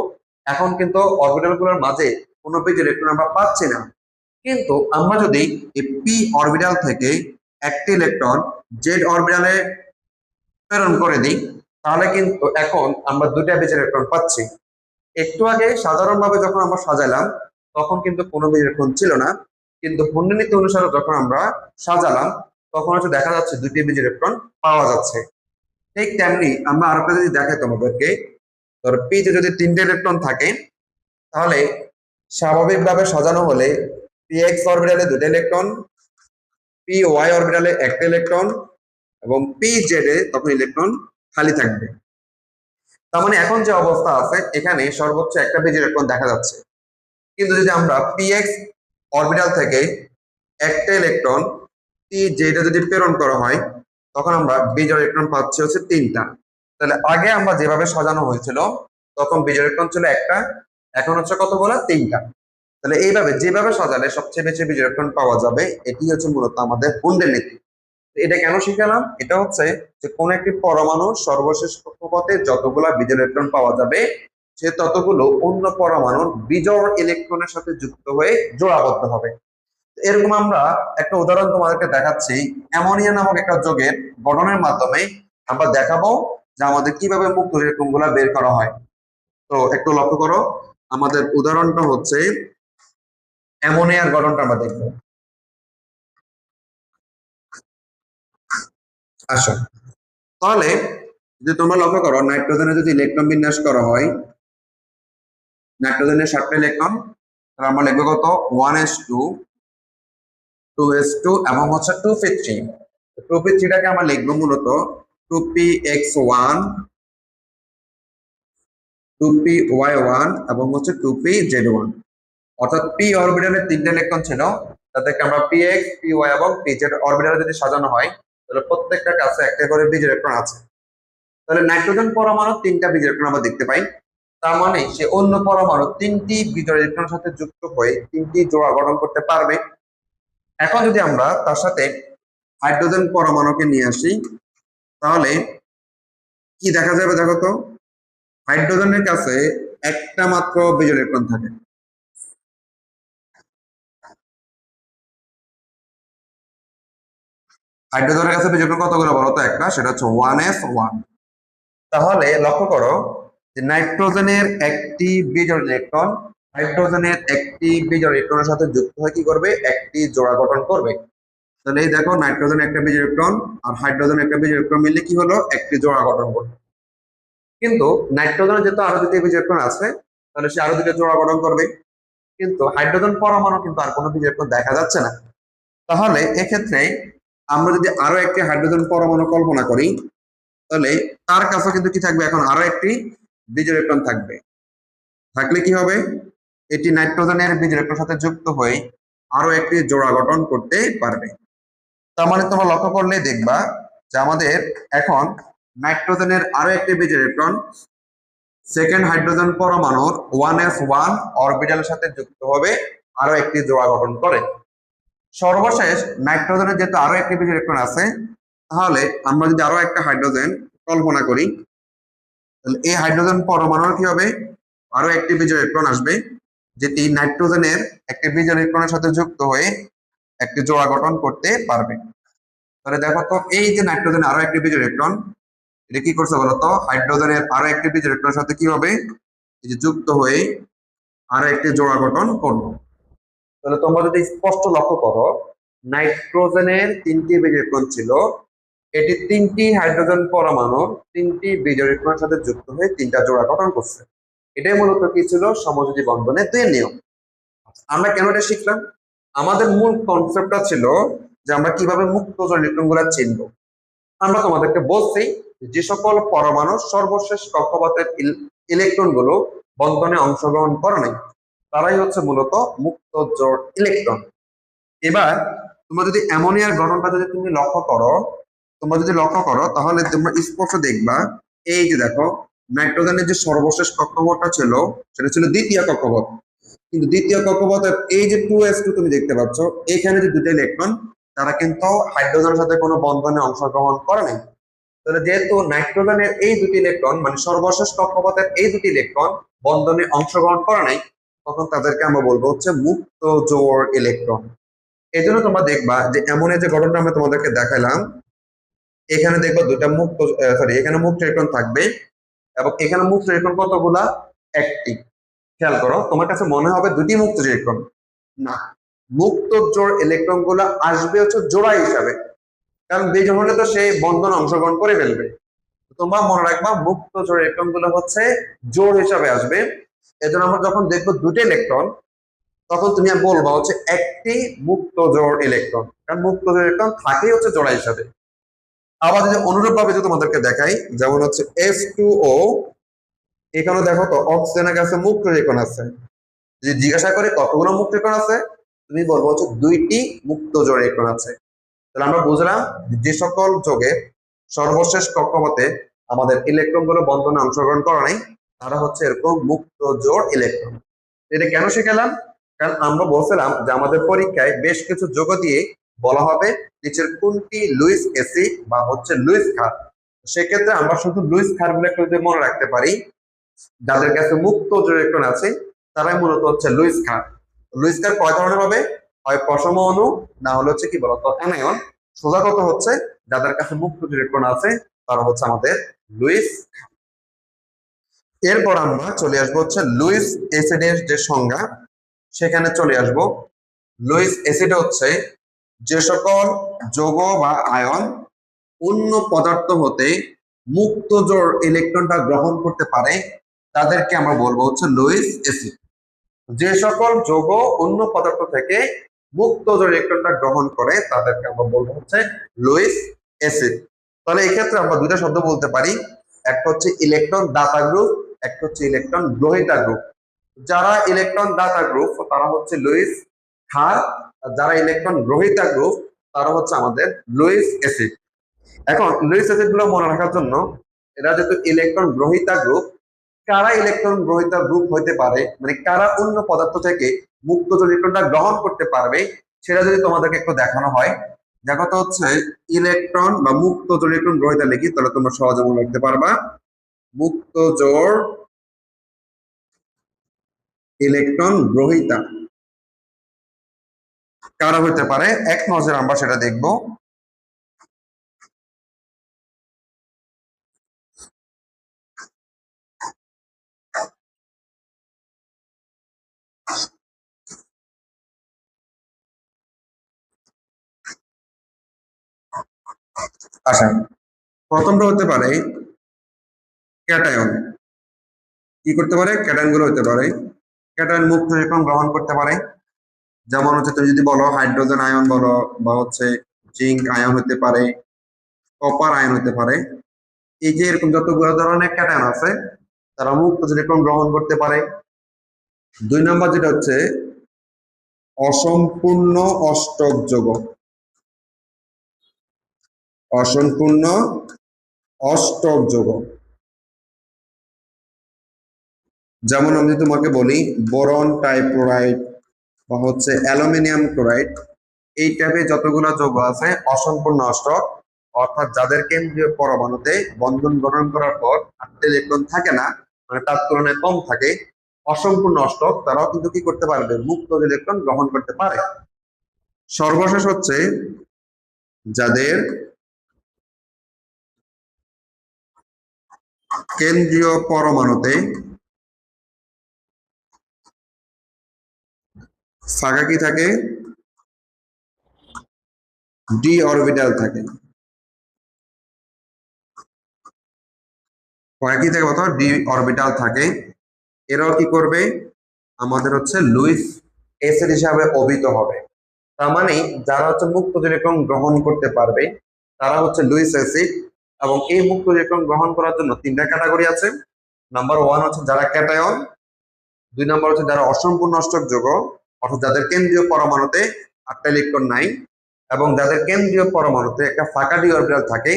এখন কিন্তু অরবিটাল গুলোর মাঝে কোনো বিজ ইলেকট্রন আমরা পাচ্ছি না। কিন্তু আমরা যদি এই পি অরবিটাল থেকে একটি ইলেকট্রন জেড অরবিটালে প্রেরণ করে দিই, তাহলে কিন্তু এখন আমরা দুইটা বিজ ইলেকট্রন পাচ্ছি। একটু আগে সাধারণভাবে যখন আমরা সাজালাম তখন কিন্তু কোনো বিজ ইলেকট্রন ছিল না, কিন্তু হুন্ডের নীতি অনুসারে যখন আমরা সাজালাম তখন হচ্ছে দেখা যাচ্ছে দুইটি বিজ ইলেকট্রন পাওয়া যাচ্ছে। ঠিক তেমনি আমরা আরেকটা যদি দেখাই তোমাদেরকে, ধরো পি তে যদি 3টে ইলেকট্রন থাকে, তাহলে স্বাভাবিকভাবে সাজানো হলে পি এক্স অরবিটালে 2টা ইলেকট্রন, পি ওয়াই অরবিটালে একটা ইলেকট্রন এবং পি জেড এ তখন ইলেকট্রন খালি থাকবে। তার মানে এখন যে অবস্থা আছে এখানে সর্বোচ্চ একটা বিজ ইলেকট্রন দেখা যাচ্ছে। কিন্তু যদি আমরা পি এক্স অরবিটাল থেকে একটা ইলেকট্রন পি জেড এ যদি প্রেরণ করা হয়, তখন আমরা বিজোড় ইলেকট্রন পাচ্ছি হচ্ছে 3টা। তাহলে আগে আমরা যেভাবে সাজানো হয়েছিল তখন বিজোড় ইলেকট্রন ছিল একটা, এখন হচ্ছে কতগুলো? 3টা। তাহলে এইভাবে যেভাবে সাজালে সবচেয়ে বেশি বিজোড় ইলেকট্রন পাওয়া যাবে, এটি হচ্ছে মূলত আমাদের হুন্ডের নীতি। এটা কেন শিখালাম? এটা হচ্ছে যে কোন একটি পরমাণু সর্বশেষ কক্ষপথে যতগুলা বিজোড় ইলেকট্রন পাওয়া যাবে, সে ততগুলো অন্য পরমাণুর বিজোড় ইলেকট্রনের সাথে যুক্ত হয়ে জোড়াবদ্ধ হবে। এরকম আমরা একটা উদাহরণ তোমাদেরকে দেখাচ্ছি, অ্যামোনিয়া নামক একটা যৌগের গঠনের মাধ্যমে আমরা দেখাবো যে আমাদের কিভাবে মুক্ত ইলেকট্রন গুলা বের করা হয়। তো একটু লক্ষ্য করো, আমাদের উদাহরণটা হচ্ছে অ্যামোনিয়ার গঠনটা আমরা দেখবো। আসো, তাহলে যদি তোমরা লক্ষ্য করো, নাইট্রোজেনে যদি ইলেকট্রন বিন্যাস করা হয়, নাইট্রোজেনের 7টা ইলেকট্রন, তাহলে আমরা লিখবো কত? 1s2, 2s2 এবং হচ্ছে 2p3। 2p3টাকে আমরা লিখবো মূলত 2px1, 2py1 এবং হচ্ছে 2pz1। অর্থাৎ পি অরবিটালে 3টে ইলেকট্রন ছিল, তাদেরকে আমরা px, py এবং pz অরবিটালে যদি সাজানো হয়, তাহলে প্রত্যেকটা কাছে একটা করে বিজ ইলেকট্রন আছে। তাহলে নাইট্রোজেন পরমাণু 3টা বিজ ইলেকট্রন আমরা দেখতে পাই। তার মানে সে অন্য পরমাণু 3টি বিজোড় ইলেকট্রনের সাথে যুক্ত হয়ে 3টি জোড়া গঠন করতে পারবে। এখন যদি আমরা তার সাথে হাইড্রোজেন পরমাণুকে নিয়ে আসি, তাহলে কি দেখা যাবে দেখো তো? হাইড্রোজেনের কাছে একটা মাত্র বিজোড় ইলেকট্রন থাকে। হাইড্রোজেনের কাছে বিজোড় ইলেকট্রন কতগুলো বলো তো? একটা, সেটা হচ্ছে 1s1। তাহলে লক্ষ্য করো যে নাইট্রোজেনের একটি বিজোড় ইলেকট্রন হাইড্রোজেনের একটি বিজোড় ইলেকট্রনের সাথে যুক্ত হয়ে কি করবে, একটি জোড়া গঠন করবে। তাহলে এই দেখো নাইট্রোজেন একটা বিজোড় ইলেকট্রন আর হাইড্রোজেন একটা বিজোড় ইলেকট্রন মিললে কি হলো, একটি জোড়া গঠন করবে। কিন্তু নাইট্রোজেনের যেহেতু আরো দুটি বিজোড় ইলেকট্রন আছে, তাহলে সে আরো দুটো জোড়া গঠন করবে। কিন্তু হাইড্রোজেন পরমাণু কিন্তু আর কোনো বিজোড় ইলেকট্রন দেখা যাচ্ছে না। তাহলে এক্ষেত্রে আমরা যদি আরো একটি হাইড্রোজেন পরমাণু কল্পনা করি, তাহলে তার কাছে কিন্তু কি থাকবে, এখন আরো একটি বিজোড় ইলেকট্রন থাকবে। থাকলে কি হবে, এটি নাইট্রোজেনের বিজোড় ইলেকট্রনের সাথে যুক্ত হয়ে আরো একটি জোড়া গঠন করতে পারবে। তার মানে তোমরা লক্ষ্য করলে দেখবা যে আমাদের এখন নাইট্রোজেনের আরো একটি বিজোড় ইলেকট্রন সেকেন্ড হাইড্রোজেন পরমাণুর 1s1 অরবিটালের সাথে যুক্ত হবে, আরো একটি জোড়া গঠন করে। সর্বশেষ নাইট্রোজেনের যেহেতু আরো একটি বিজোড় ইলেকট্রন আছে, তাহলে আমরা যদি আরো একটা হাইড্রোজেন কল্পনা করি, তাহলে এই হাইড্রোজেন পরমাণুর কি হবে, আরো একটি বিজোড় ইলেকট্রন আসবে, যেটি নাইট্রোজেনের একটি বিজোড় ইলেকট্রনের সাথে যুক্ত হয়ে একটি জোড়া গঠন করতে পারবে। তাহলে দেখো তো এই যে নাইট্রোজেনের আরো একটি বিজোড় ইলেকট্রন, এটা কি করছে বলতো, হাইড্রোজেনের আরো একটি বিজোড় ইলেকট্রনের সাথে কি হবে, এই যে যুক্ত হয়ে আরো একটি জোড়া গঠন করবে। তাহলে তোমরা যদি স্পষ্ট লক্ষ্য করো, নাইট্রোজেনের তিনটি বিজোড় ইলেকট্রন ছিল, এটি তিনটি হাইড্রোজেন পরমাণুর তিনটি বিজোড় ইলেকট্রনের সাথে যুক্ত হয়ে তিনটা জোড়া গঠন করছে। এটাই মূলত কি ছিল, সমযোজী বন্ধনের দুই নিয়ম। আমরা কেন এটা শিখলাম, আমাদের মূল কনসেপ্টটা ছিল যে আমরা কিভাবে মুক্ত জোড় ইলেকট্রন গুলা চিনবো। আমরা তোমাদেরকে বলছি যে সকল পরমাণু সর্বশেষ কক্ষপথের ইলেকট্রন গুলো বন্ধনে অংশগ্রহণ করে নাই, তারাই হচ্ছে মূলত মুক্ত জোড় ইলেকট্রন। এবার তোমরা যদি অ্যামোনিয়ার গঠনটা যদি তুমি লক্ষ্য করো, তাহলে তোমরা স্পষ্ট দেখবা, এই যে দেখো নাইট্রোজেনের যে সর্বশেষ কক্ষপথটা ছিল, সেটা ছিল দ্বিতীয় কক্ষপথ। কিন্তু দ্বিতীয় কক্ষপথের এই যে 2s2 তুমি দেখতে পাচ্ছ, এখানে যে দুটো ইলেকট্রন, তারা কিন্তু হাইড্রোজেনের সাথে কোনো বন্ধনে অংশগ্রহণ করে নাই। তাহলে যেহেতু নাইট্রোজেনের এই দুটি ইলেকট্রন মানে সর্বশেষ কক্ষপথের এই দুটি ইলেকট্রন বন্ধনে অংশগ্রহণ করে নাই, তখন তাদেরকে আমরা বলবো হচ্ছে মুক্ত জোড় ইলেকট্রন। এই জন্য তোমরা দেখবা যে এমন যে গঠনটা আমরা তোমাদেরকে দেখালাম, এখানে দেখবা দুইটা মুক্ত, সরি, এখানে মুক্ত ইলেকট্রন থাকবে এবং এখানে মুক্ত ইলেকট্রন কতগুলা, একটি। খেয়াল করো, তোমার কাছে মনে হবে দুটি মুক্ত ইলেকট্রন, না, মুক্ত জোড় ইলেকট্রন গুলা আসবে হচ্ছে জোড়া হিসাবে, কারণ বিজোড় হলে তো সেই বন্ধন অংশগ্রহণ করে ফেলবে। তোমরা মনে রাখবা মুক্ত জোড় ইলেকট্রন গুলো হচ্ছে জোড় হিসাবে আসবে। এজন্য আমরা যখন দেখবো দুটো ইলেকট্রন, তখন তুমি বলবা হচ্ছে একটি মুক্ত জোড় ইলেকট্রন, কারণ মুক্ত জোড় ইলেকট্রন থাকে হচ্ছে জোড়া হিসাবে। আবার যদি অনুরূপ ভাবে যদি তোমাদেরকে দেখাই, যেমন হচ্ছে H2O, এখানে দেখো তো অক্সিজেনের কাছে মুক্ত ইলেকট্রন আছে। যদি জিজ্ঞাসা করে কতগুলো মুক্ত ইলেকট্রন আছে, তুমি বলবো হচ্ছে দুইটি মুক্ত জোড় ইলেকট্রন আছে। তাহলে আমরা বুঝলাম যে সকল যোগের সর্বশেষ কক্ষপথে আমাদের ইলেকট্রন গুলো বন্ধনে অংশগ্রহণ করে নাই, তারা হচ্ছে এরকম মুক্ত জোড় ইলেকট্রন। এটা কেন শিখালাম, কারণ আমরা বলছিলাম যে আমাদের পরীক্ষায় বেশ কিছু যোগ দিয়ে বলা হবে নিচের কোনটি লুইস অ্যাসিড বা হচ্ছে লুইস ক্ষার। সেক্ষেত্রে আমরা শুধু লুইস ক্ষার গুলো একটু যদি মনে রাখতে পারি, যাদের কাছে মুক্ত জোড় ইলেকট্রন আছে, তারাই মূলত হচ্ছে লুইস ক্ষার। লুইস ক্ষার কয় ধরনের হবে, হয় পশম অণু, না হলে হচ্ছে কি বলতো অ্যানায়ন। সোজা কথা হচ্ছে যাদের কাছে মুক্ত জোড় ইলেকট্রন আছে, তারা হচ্ছে আমাদের লুইস। এরপর আমরা চলে আসবো হচ্ছে লুইস অ্যাসিডের যে সংজ্ঞা, সেখানে চলে আসবো। লুইস অ্যাসিড হচ্ছে যে সকল যৌগ বা আয়ন অন্য পদার্থ হতে মুক্ত জোড় ইলেকট্রনটা গ্রহণ করতে পারে, তাদেরকে আমরা বলবো হচ্ছে লুইস অ্যাসিড। যে সকল যৌগ অন্য পদার্থ থেকে মুক্ত জোড় ইলেকট্রনটা গ্রহণ করে, তাদেরকে আমরা বলবো হচ্ছে লুইস অ্যাসিড। তাহলে এক্ষেত্রে আমরা দুইটা শব্দ বলতে পারি, একটা হচ্ছে ইলেকট্রন দাতা গ্রুপ, একটা হচ্ছে ইলেকট্রন গ্রহীতা গ্রুপ। যারা ইলেকট্রন দাতা গ্রুপ তারা হচ্ছে লুইস ক্ষার, আর যারা ইলেকট্রন গ্রহীতা গ্রুপ তারা হচ্ছে আমাদের লুইস অ্যাসিড। এখন লুইস অ্যাসিড গুলো মনে রাখার জন্য, এরা যেহেতু ইলেকট্রন গ্রহীতা গ্রুপ, কারা ইলেকট্রন গ্রহীতা গ্রুপ হইতে পারে, মানে কারা অন্য পদার্থ থেকে মুক্ত ইলেকট্রনটা গ্রহণ করতে পারবে, সেটা যদি তোমাদেরকে একটু দেখানো হয়। দেখো তো হচ্ছে ইলেকট্রন বা মুক্ত ইলেকট্রন গ্রহীতা লিখি, তাহলে তোমরা সহজে মনে রাখতে পারবা। মুক্ত জোড় ইলেকট্রন গ্রহীতা কারা হইতে পারে, এক নজরে আমরা সেটা দেখবো। আচ্ছা, প্রথমটা হতে পারে ক্যাটায়ন। কি করতে পারে? ক্যাটায়ন গুলো হতে পারে। ক্যাটায়ন মুক্ত ইলেকট্রন গ্রহণ করতে পারে। যেমন হচ্ছে তুমি যদি বলো হাইড্রোজেন আয়ন বলো, বা হচ্ছে জিঙ্ক আয়ন হতে পারে, কপার আয়ন হতে পারে। এই যে এরকম যতগুলো ধরনের ক্যাটায়ন আছে, তারা মুক্ত ইলেকট্রন গ্রহণ করতে পারে। 2 নম্বর যেটা হচ্ছে অসম্পূর্ণ অষ্টক যৌগ। অসম্পূর্ণ অষ্টক যৌগ, যেমন আমি তোমাকে বলি বোরন টাইক্লোরাইড বা হচ্ছে অ্যালুমিনিয়াম ক্লোরাইড, এই টাইপের যতগুলো যৌগ আছে অসম্পূর্ণ অষ্টক, অর্থাৎ যাদের কেন্দ্রীয় পরমাণুতে বন্ধন গঠন করার পর 8টা ইলেকট্রন থাকে না, মানে তার তুলনায় কম থাকে, অসম্পূর্ণ অষ্টক, তারাও কিন্তু কি করতে পারবে? মুক্ত ইলেকট্রন গ্রহণ করতে পারে। সর্বশেষ হচ্ছে যাদের কেন্দ্রীয় পরমাণুতে ফাঁকা কি থাকে? ডি অরবিটাল থাকে। ফাঁকা কি থাকে? অথবা ডি অরবিটাল থাকে। এরাও কি করবে? আমাদের হচ্ছে লুইস অ্যাসিড হিসাবে অভিহিত হবে। তার মানে যারা হচ্ছে মুক্ত ইলেকট্রন গ্রহণ করতে পারবে তারা হচ্ছে লুইস অ্যাসিড। এবং এই মুক্ত ইলেকট্রন গ্রহণ করার জন্য 3টা ক্যাটাগরি আছে। নাম্বার 1 হচ্ছে যারা ক্যাটায়ন, 2 নম্বর হচ্ছে যারা অসম্পূর্ণ অষ্টক যৌগ, অর্থাৎ যাদের কেন্দ্রীয় পরমাণুতে 8টা ইলেকট্রন নাই, এবং যাদের কেন্দ্রীয় পরমাণুতে একটা ফাঁকা ডি অরবিটাল থাকে।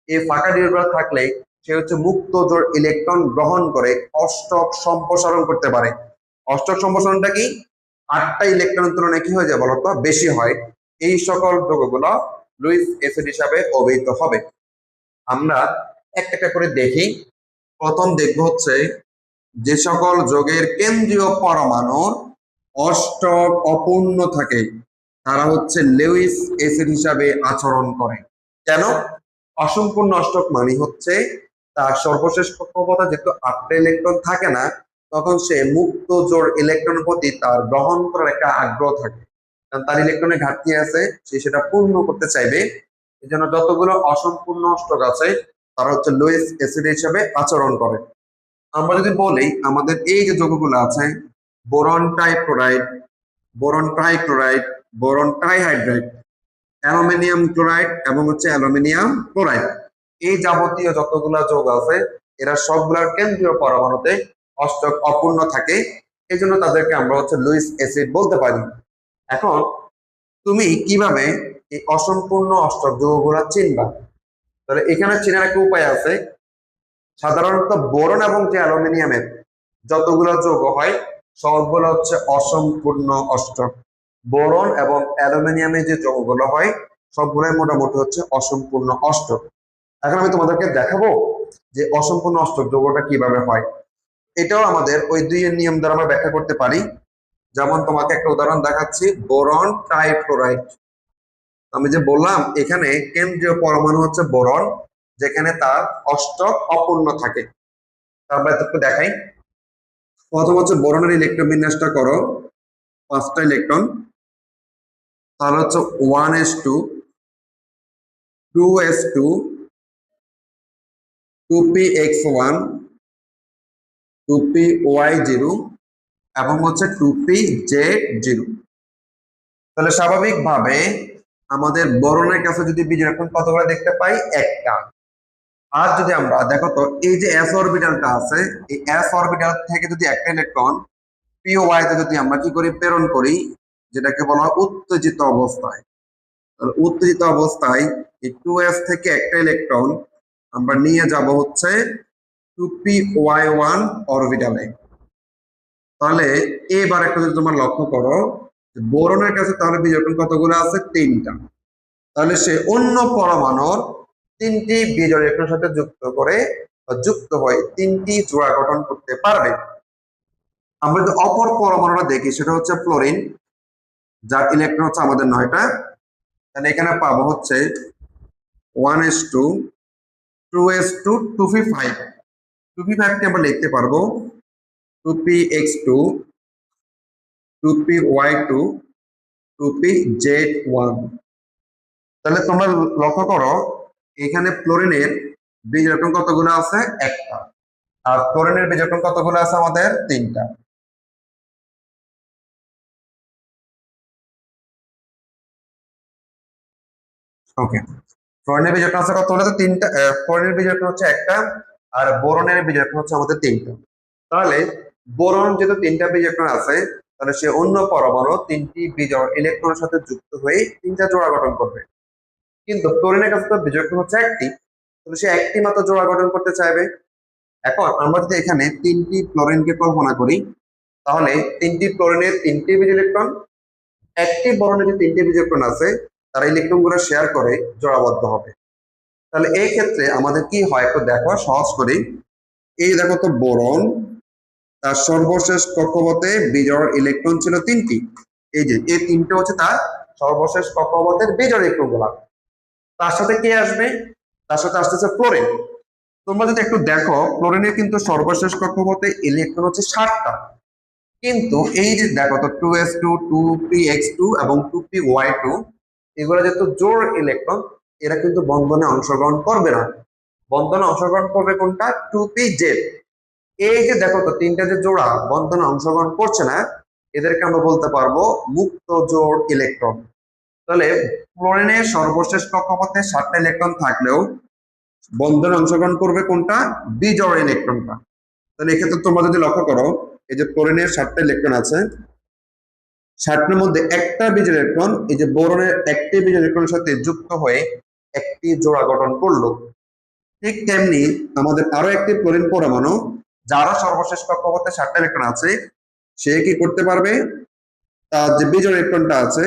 এই ফাঁকা ডি অরবিটাল থাকলে সে হচ্ছে মুক্ত জোড় ইলেকট্রন গ্রহণ করে অষ্টক সম্প্রসারণ করতে পারে। অষ্টক সম্প্রসারণটা কি? 8টা ইলেকট্রনের তুলনায় কি হয়ে যায় বলতো? বেশি হয়। এই সকল যৌগগুলো লুইস অ্যাসিড হিসাবে অভিহিত হবে। আমরা একটা একটা করে দেখি। প্রথম দেখব হচ্ছে যে সকল যৌগের কেন্দ্রীয় পরমাণুর অষ্টক অপূর্ণ থাকে তারা হচ্ছে লুইস অ্যাসিড হিসাবে আচরণ করে। কেন? অসম্পূর্ণ অষ্টক মানে হচ্ছে তার সর্বশেষ কক্ষপথে যেহেতু 8টা ইলেকট্রন থাকে না, তখন সে মুক্ত জোড় ইলেকট্রনের প্রতি তার গ্রহণ করার একটা আগ্রহ থাকে, কারণ তার ইলেকট্রনের ঘাটতি আছে, সে সেটা পূর্ণ করতে চাইবে। এই জন্য যতগুলো অসম্পূর্ণ অষ্টক আছে তারা হচ্ছে লুইস অ্যাসিড হিসাবে আচরণ করে। আমরা যদি বলি আমাদের এই যে যৌগগুলো আছে boron trichloride, boron trichloride, boron trihydride, aluminium chloride এবং হচ্ছে অ্যালুমিনিয়াম ক্লোরাইড, এই যাবতীয় যতগুলো যৌগ আছে এরা সবগুলোর কেন্দ্রীয় পরমাণুতে অষ্টক অপূর্ণ থাকে। এই জন্য তাদেরকে আমরা হচ্ছে লুইস অ্যাসিড বলতে পারি। এখন তুমি কিভাবে এই অসম্পূর্ণ অষ্টক যৌগগুলো চিনবা? তাহলে এখানে চেনার একটা উপায় আছে। সাধারণত বোরন এবং যে অ্যালুমিনিয়ামের যতগুলো যৌগ হয় সবগুলো হচ্ছে অসম্পূর্ণ অষ্টক। বোরন এবং অ্যালুমিনিয়ামের যে যৌগগুলো হয় সবগুলোই মোটামুটি হচ্ছে অসম্পূর্ণ অষ্টক। এখন আমি তোমাদেরকে দেখাবো যে অসম্পূর্ণ অষ্টক যৌগটা কিভাবে হয়। এটাও আমাদের ওই 2 এর নিয়ম দ্বারা আমরা ব্যাখ্যা করতে পারি। যেমন তোমাকে একটা উদাহরণ দেখাচ্ছি, বোরন ট্রাইক্লোরাইড। আমি যে বললাম এখানে কেন্দ্রীয় পরমাণু হচ্ছে বোরন, যেখানে তার অষ্টক অপূর্ণ থাকে। আমরা একটু দেখাই। প্রথম হচ্ছে বোরনের ইলেকট্রন বিন্যাসটা করো, 5টা ইলেকট্রন। তাহলে হচ্ছে 1s2, 2s2, 2px1, 2py0 এবং হচ্ছে 2pz0। তাহলে স্বাভাবিকভাবে আমাদের বোরনের কাছে যদি বিজোড় ইলেকট্রন কতগুলো দেখতে পাই? একটা। আর যদি আমরা দেখো তো এই যে s অরবিটালটা আছে, এই s অরবিটাল থেকে যদি একটা ইলেকট্রন py তে যদি আমরা কি করি? প্রেরণ করি, যেটাকে বলা হয় উত্তেজিত অবস্থায়। উত্তেজিত অবস্থায় এই 2s থেকে একটা ইলেকট্রন আমরা নিয়ে যাব হচ্ছে 2py1 অরবিটালে। তাহলে এবার একটা যদি তোমরা লক্ষ্য করো বোরনের কাছে তাহলে বিজোড় ইলেকট্রন কতগুলো আছে? 3টা। তাহলে সে অন্য পরমাণুর 3টি বিজোড় ইলেকট্রনের সাথে যুক্ত করে যুক্ত হয়ে 3টি জোড়া গঠন করতে পারবে। আমরা যদি অপর পরমাণুটা দেখি সেটা হচ্ছে ফ্লোরিন, যার ইলেকট্রন হচ্ছে আমাদের 9টা। তাহলে এখানে পাবো হচ্ছে 1s2, 2s2, 2p5। 2p5 কে আমরা লিখতে পারবো 2px2, 2py2, 2pz1। তাহলে তোমরা লক্ষ্য করো এখানে ফ্লোরিনের বীজ ইলেকট্রন কতগুলো আছে? একটা। আর ক্লোরিনের বীজ ইলেকট্রন কতগুলো আছে আমাদের? তিনটা। ওকে, ফ্লোরিনের বীজ ইলেকট্রন আছে কতগুলো? তো তিনটা। ফ্লোরিনের বীজ ইলেকট্রন হচ্ছে একটা, আর বোরনের বীজ ইলেকট্রন হচ্ছে আমাদের তিনটা। তাহলে বোরন যেহেতু তিনটা বীজ ইলেকট্রন আছে, তাহলে সে অন্য পরমাণু তিনটি বীজ ইলেকট্রনের সাথে যুক্ত হয়ে তিনটা জোড়া গঠন করবে। কিন্তু ক্লোরিনের কাছে তো বীজ ইলেকট্রন হচ্ছে একটি, তাহলে সে একটি মাত্র জোড়া গঠন করতে চাইবে। এখন আমরা যদি এখানে তিনটি ক্লোরিনকে কল্পনা করি, তাহলে তিনটি ক্লোরিনের তিনটি বীজ ইলেকট্রন, একটি বরণে যে তিনটি বীজ ইলেকট্রন আছে তারা ইলেকট্রন গুলো শেয়ার করে জোড়াবদ্ধ হবে। তাহলে এই ক্ষেত্রে আমাদের কি হয় একটু দেখো সহজ করে। এই দেখো তো বোরন, তার সর্বশেষ কক্ষপথে বিজোড় ইলেকট্রন ছিল তিনটি। এই যে এই তিনটে হচ্ছে তার সর্বশেষ কক্ষপথের বিজোড় ইলেকট্রন গুলা। তার সাথে কে আসবে? তার সাথে আসতেছে ফ্লোরিন। তোমরা যদি একটু দেখো, ফ্লোরিনের কিন্তু সর্বশেষ কক্ষপথে ইলেকট্রন হচ্ছে 60টা। কিন্তু এই যে দেখো তো 2s2, 2p(x2) এবং 2p(y2), এগুলো যেহেতু জোড় ইলেকট্রন, এরা কিন্তু বন্ধনে অংশগ্রহণ করবে না। বন্ধনে অংশগ্রহণ করবে কোনটা? 2p(z). এই যে দেখো তো তিনটা যে জোড়া বন্ধনে অংশগ্রহণ করছে না, এদেরকে আমরা বলতে পারবো মুক্ত জোড় ইলেকট্রন। তাহলে ফ্লোরিনের সর্বশেষ কক্ষপথে 7টা ইলেকট্রন থাকলেও বন্ধনে অংশগ্রহণ করবে কোনটা? বিজোড় ইলেকট্রনটা। তাহলে এক্ষেত্রে তোমরা যদি লক্ষ্য করো, এই যে ফ্লোরিনের 7টা ইলেকট্রন আছে, 7টার মধ্যে একটা বীজ ইলেকট্রন এই যে বোরনের একটি বীজ ইলেকট্রনের সাথে যুক্ত হয়ে একটি জোড়া গঠন করলো। ঠিক তেমনি আমাদের আরো একটি ক্লোরিন পরমাণু, যারা সর্বশেষ কক্ষপথে 7টা ইলেকট্রন আছে, সে কি করতে পারবে? তার যে বীজ ইলেকট্রনটা আছে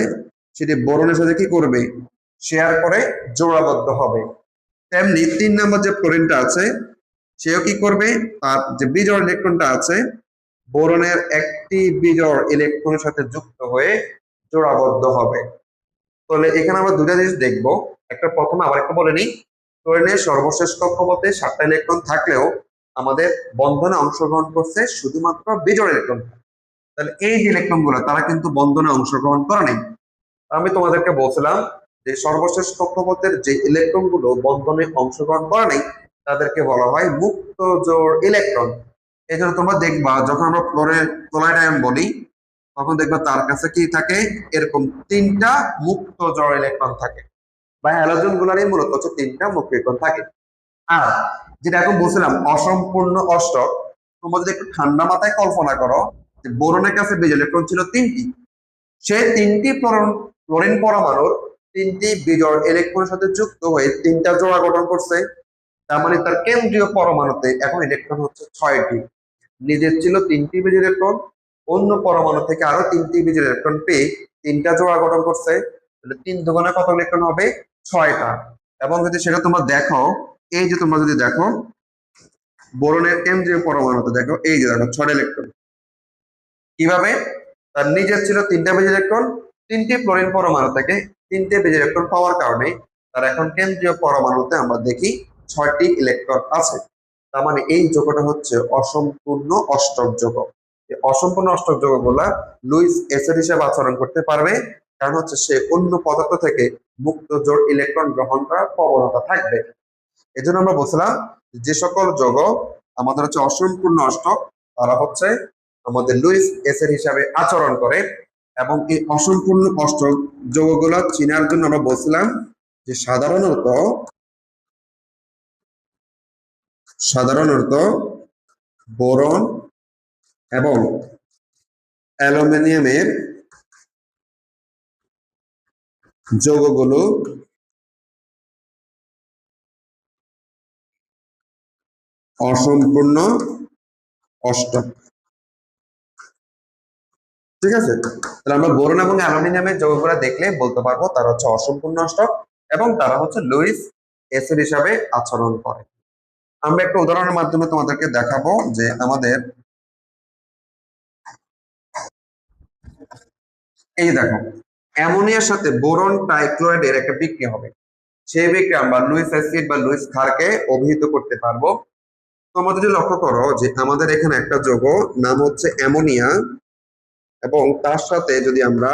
সেটি বোরনের সাথে কি করবে? শেয়ার করে জোড়াবদ্ধ হবে। তেমনি 3 নম্বর যে ক্লোরিনটা আছে, সেও কি করবে? তার যে বিজোড় ইলেকট্রনটা আছে বোরনের একটি বিজোড় ইলেকট্রনের সাথে যুক্ত হয়ে জোড়াবদ্ধ হবে। তাহলে এখানে আমরা দুটা জিনিস দেখবো। একটা, প্রথমে আবার একটা বলে নিই, ক্লোরিনের সর্বশেষ কক্ষপথে 7টা ইলেকট্রন থাকলেও আমাদের বন্ধনে অংশগ্রহণ করছে শুধুমাত্র বিজোড় ইলেকট্রন। তাহলে এই যে ইলেকট্রন গুলো তারা কিন্তু বন্ধনে অংশগ্রহণ করে নাই। আমি তোমাদেরকে বলছিলাম যে সর্বশেষ কক্ষপথের যে ইলেকট্রন গুলো বন্ধনে অংশগ্রহণ করে নাই তাদেরকে বলা হয় মুক্ত জোড় ইলেকট্রন। এই জন্য তোমরা দেখবা যখন আমরা ক্লোরাইড আয়ন বলি, তখন দেখবা তার কাছে কি থাকে? এরকম তিনটা মুক্ত জোড় ইলেকট্রন থাকে। বা হ্যালোজেন গুলারই মূলত হচ্ছে তিনটা মুক্ত ইলেকট্রন থাকে। আর যেটা এখন বলছিলাম অসম্পূর্ণ অষ্টক, তোমরা যদি একটু ঠান্ডা মাথায় কল্পনা করো যে বোরনের কাছে বীজ ইলেকট্রন ছিল তিনটি, সে তিনটি ক্লোরিন পরমাণুর তিনটি বিজোড় ইলেকট্রনের সাথে যুক্ত হয়ে তিনটা জোড়া গঠন করছে। তার মানে তার কেন্দ্রীয় পরমাণুতে এখন ইলেকট্রন হচ্ছে 6টি। নিজের ছিল তিনটি বীজ ইলেকট্রন, অন্য পরমাণু থেকে আরো তিনটি বীজ ইলেকট্রন পেয়ে তিনটা জোড়া গঠন করছে। তাহলে 3 দুগুণে কত ইলেকট্রন হবে? 6টা। এবং যদি সেটা তোমরা দেখো, এই যে তোমরা যদি দেখো বোরনের কেন্দ্রীয় পরমাণুতে দেখো, এই যে দেখো 6টা ইলেকট্রন। কিভাবে? তার নিজের ছিল তিনটা বীজ ইলেকট্রন, তিনটি ক্লোরিন পরমাণু থেকে তিনটে বীজ ইলেকট্রন পাওয়ার কারণে তার এখন কেন্দ্রীয় পরমাণুতে আমরা দেখি 6টি ইলেকট্রন আছে। তার মানে এই যৌগটা হচ্ছে অসম্পূর্ণ অষ্টক যৌগ। অসম্পূর্ণ অষ্টক যৌগগুলা লুইস অ্যাসিড হিসেবে আচরণ করতে পারবে, কারণ হচ্ছে সে অন্য পদার্থ থেকে মুক্ত জোড় ইলেকট্রন গ্রহণ করার প্রবণতা থাকবে। এজন্য আমরা বলছিলাম যে সকল যৌগ আমাদের হচ্ছে অসম্পূর্ণ অষ্টক, তারা হচ্ছে আমাদের লুইস অ্যাসিড হিসাবে আচরণ করে। এবং এই অসম্পূর্ণ অষ্টক যৌগগুলো চিনার জন্য আমরা বলছিলাম যে সাধারণত বোরন এবং অ্যালুমিনিয়ামের যৌগগুলো অসম্পূর্ণ অষ্টক। ঠিক আছে, তাহলে আমরা বোরন এবং অ্যালুমিনিয়ামের যৌগগুলো দেখলে বলতে পারবো তারা হচ্ছে অসম্পূর্ণ অষ্টক এবং তারা হচ্ছে লুইস অ্যাসিড হিসাবে আচরণ করে। আমরা একটা উদাহরণের মাধ্যমে তোমাদেরকে দেখাবো যে আমাদের এই দেখো অ্যামোনিয়ার সাথে বোরন ট্রাইক্লোরাইডের একটা বিক্রিয়া হবে। সেই বিক্রিয়া আমরা লুইস অ্যাসিড বা লুইস ক্ষারকে অভিহিত করতে পারবো। তোমরা যদি লক্ষ্য করো যে আমাদের এখানে একটা যৌগ নাম হচ্ছে অ্যামোনিয়া, এবং তার সাথে যদি আমরা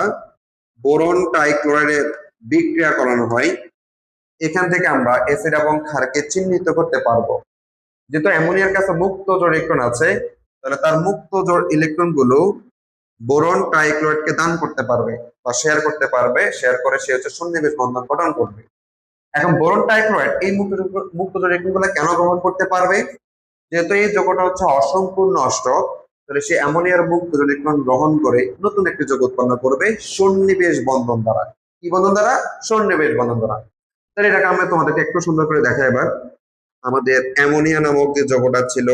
বোরন ট্রাইক্লোরাইডের বিক্রিয়া করানো হয়, এখান থেকে আমরা অ্যাসিড এবং ক্ষারকে চিহ্নিত করতে পারবো। যেহেতু অ্যামোনিয়ার কাছে মুক্ত জোড় ইলেকট্রন আছে, তাহলে তার মুক্ত জোড় ইলেকট্রন গুলো বোরন ট্রাইক্লোরাইডকে দান করতে পারবে বা শেয়ার করতে পারবে, শেয়ার করে সে হচ্ছে সন্নিবেশ বন্ধন গঠন করবে। এখন বোরন ট্রাইক্লোরাইড এই মুক্ত জোড় ইলেকট্রন গুলো কেন গ্রহণ করতে পারবে? যেহেতু এই যৌগটা হচ্ছে অসম্পূর্ণ অষ্টক, তাহলে সে অ্যামোনিয়ার মুক্ত জোড় ইলেকট্রন গ্রহণ করে নতুন একটি যৌগ উৎপন্ন করবে সন্নিবেশ বন্ধন দ্বারা। কি বন্ধন দ্বারা? সন্নিবেশ বন্ধন দ্বারা। তাহলে এটাকে আমরা তোমাদেরকে একটু সুন্দর করে দেখাই এবার। আমাদের অ্যামোনিয়া নামক যে যৌগটা ছিল,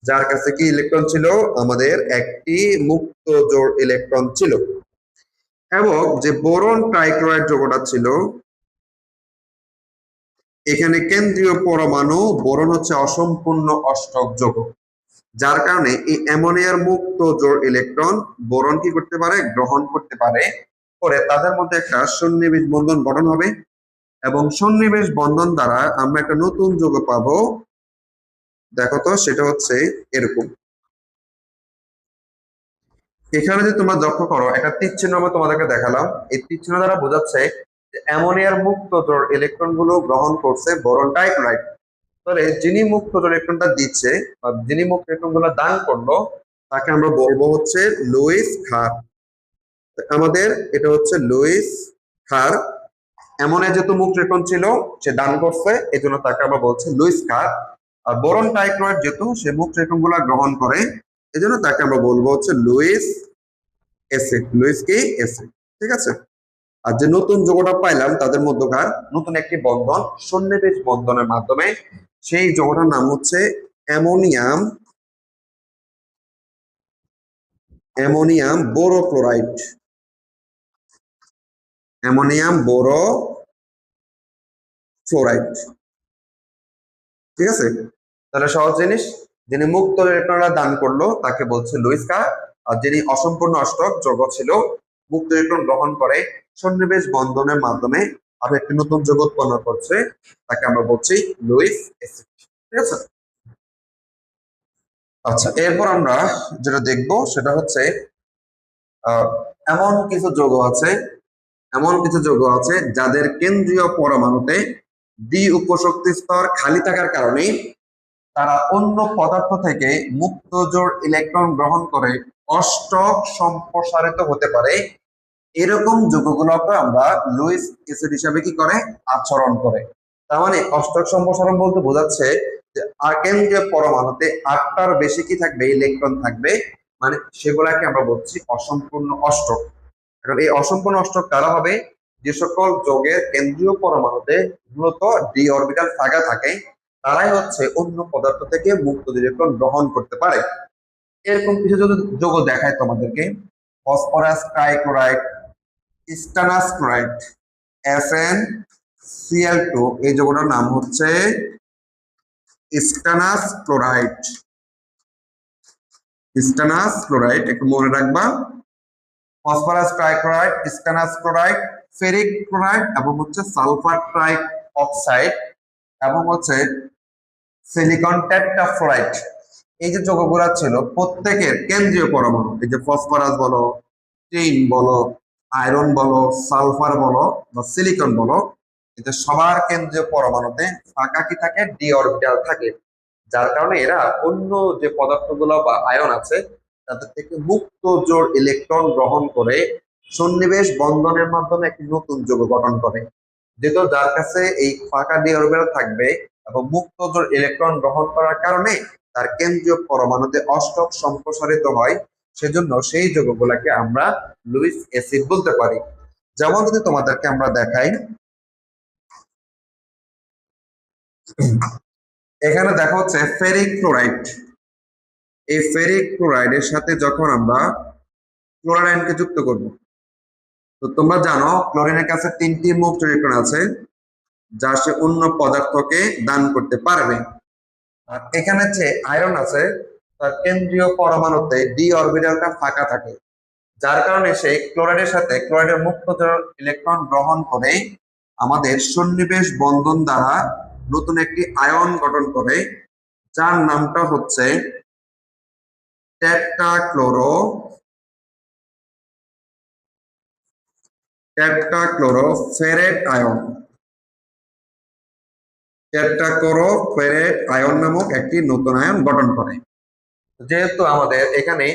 যার কাছে কি ইলেকট্রন ছিল? আমাদের একটি মুক্ত জোড় ইলেকট্রন ছিল। এবং যে বোরন ট্রাইক্লোরাইড যৌগটা ছিল, এখানে কেন্দ্রীয় পরমাণু বোরন হচ্ছে অসম্পূর্ণ অষ্টক যৌগ, যার কারণে এই অ্যামোনিয়ার মুক্ত জোড় ইলেকট্রন বোরন কি করতে পারে? গ্রহণ করতে পারে। করে তাদের মধ্যে একটা সন্নিবেশ বন্ধন গঠন হবে, এবং সন্নিবেশ বন্ধন দ্বারা আমরা একটা নতুন যৌগ পাবো। দেখো তো, সেটা হচ্ছে এরকম। এখানে যদি তোমরা লক্ষ্য করো, একটা তীর চিহ্ন আমি তোমাদেরকে দেখালাম। এই তীর চিহ্ন দ্বারা বোঝাচ্ছে যে অ্যামোনিয়ার মুক্ত জোড় ইলেকট্রন গুলো গ্রহণ করছে বোরন ট্রাইক্লোরাইড। তাহলে যিনি মুক্ত জোড় ইলেকট্রনটা দিচ্ছে বা যিনি মুক্ত ইলেকট্রন গুলো দান করলো, তাকে আমরা বলবো হচ্ছে লুইস ক্ষার। আমাদের এটা হচ্ছে লুইস ক্ষার। অ্যামোনিয়া যেহেতু মুক্ত ইলেকট্রন ছিল, সে দান করছে, এই জন্য তাকে আমরা বলছি লুইস ক্ষার। আর বোরন ট্রাইক্লোরাইড যেহেতু সে মুক্ত ইলেকট্রন গুলা গ্রহণ করে, এই জন্য তাকে আমরা বলবো হচ্ছে লুইস অ্যাসিড। লুইস কি? অ্যাসিড। ঠিক আছে। আর যে নতুন যৌগটা পাইলাম তাদের মধ্যকার নতুন একটি বন্ধন সন্নিবেশ বন্ধনের মাধ্যমে, সেই যৌগটার নাম হচ্ছে অ্যামোনিয়াম অ্যামোনিয়াম বোরোক্লোরাইড। অ্যামোনিয়াম বোরো ফ্লোরাইড। ঠিক আছে। তাহলে সহজ জিনিস, যিনি মুক্ত ইলেকট্রনরা দান করলো তাকে বলছে লুইস ক্ষার। আর যিনি অসম্পূর্ণ অষ্টক যৌগ ছিল, মুক্ত ইলেকট্রন গ্রহণ করে সন্নিবেশ বন্ধনের মাধ্যমে আরো একটি নতুন যৌগ উৎপন্ন করছে, তাকে আমরা বলছি লুইস অ্যাসিড। ঠিক আছে। আচ্ছা, এরপর আমরা যেটা দেখবো সেটা হচ্ছে আহ, এমন কিছু যৌগ আছে, যাদের কেন্দ্রীয় পরমাণুতে দ্বি উপশক্তি স্তর খালি থাকার কারণে তারা অন্য পদার্থ থেকে মুক্ত জোড় ইলেকট্রন গ্রহণ করে অষ্টক সম্প্রসারিত হতে পারে। এরকম যৌগগুলোকে আমরা লুইস অ্যাসিড হিসাবে কি করে? আচরণ করে। তার মানে অষ্টক সম্প্রসারণ বলতে বোঝাচ্ছে যে কেন্দ্রীয় পরমাণুতে আটটার বেশি কি থাকবে? ইলেকট্রন থাকবে। মানে সেগুলাকে আমরা বলছি অসম্পূর্ণ অষ্টক। এখন এই অসম্পূর্ণ অষ্টক কারা হবে? যে সকল যৌগের কেন্দ্রীয় পরমাণুতে মূলত ডি অরবিটাল ফাঁকা থাকে, তারাই হচ্ছে অন্য পদার্থ থেকে মুক্ত ইলেকট্রন গ্রহণ করতে পারে। এরকম কিছু যদি যৌগ দেখায় তোমাদেরকে, phosphorus trichloride, stannous chloride, SnCl2, এই যৌগটার নাম হচ্ছে স্টানাস ক্লোরাইড। স্টানাস ক্লোরাইড একটু মনে রাখবা। Phosphorus trichloride, stannous chloride, ferric chloride এবং হচ্ছে সালফার ট্রাই অক্সাইড এবং হচ্ছে সিলিকন টেট্রাফ্লোরাইড। এই যে যৌগগুলো ছিল প্রত্যেকের কেন্দ্রীয় পরমাণু, এই যে ফসফরাস বলো, টিন বলো, আয়রন বলো, সালফার বলো বা সিলিকন বলো, এটা সবার কেন্দ্রীয় পরমাণুতে ফাঁকা কি থাকে? ডি অরবিটাল থাকে। যার কারণে এরা অন্য যে পদার্থগুলো বা আয়ন আছে তাদের থেকে মুক্ত জোড় ইলেকট্রন গ্রহণ করে সন্নিবেশ বন্ধনের মাধ্যমে একটি নতুন যৌগ গঠন করে। যেহেতু যার কাছে এই ফাঁকা ডি অরবিটাল থাকবে এবং মুক্ত জোড় ইলেকট্রন গ্রহণ করার কারণে তার কেন্দ্রীয় পরমাণুতে অষ্টক সম্প্রসারিত হয়, সেজন্য সেই যৌগগুলোকে আমরা লুইস অ্যাসিড বলতে পারি। যেমন যদি তোমাদেরকে আমরা দেখাই, এখানে দেখা হচ্ছে ফেরিক ক্লোরাইড। এই ফেরিক ক্লোরাইডের সাথে যখন আমরা ক্লোরাইনকে যুক্ত করব, তো তোমরা জানো ক্লোরিনের কাছে তিনটি মুক্ত ইলেকট্রন আছে, যা সে অন্য পদার্থকে দান করতে পারবে। আর এখানে যে আয়রন আছে, তার কেন্দ্রীয় পরমাণুতে ডি অরবিটালটা ফাঁকা থাকে, যার কারণে সে ক্লোরাইডের সাথে ক্লোরাইডের মুক্ত ইলেকট্রন গ্রহণ করে আমাদের সন্নিবেশ বন্ধন দ্বারা নতুন একটি আয়ন গঠন করে, যার নামটা হচ্ছে টেট্রাক্লোরোফেরেট আয়ন। টেট্রাক্লোরোফেরেট আয়ন নামক একটি নতুন আয়ন গঠন করে। যেহেতু আমাদের এখানে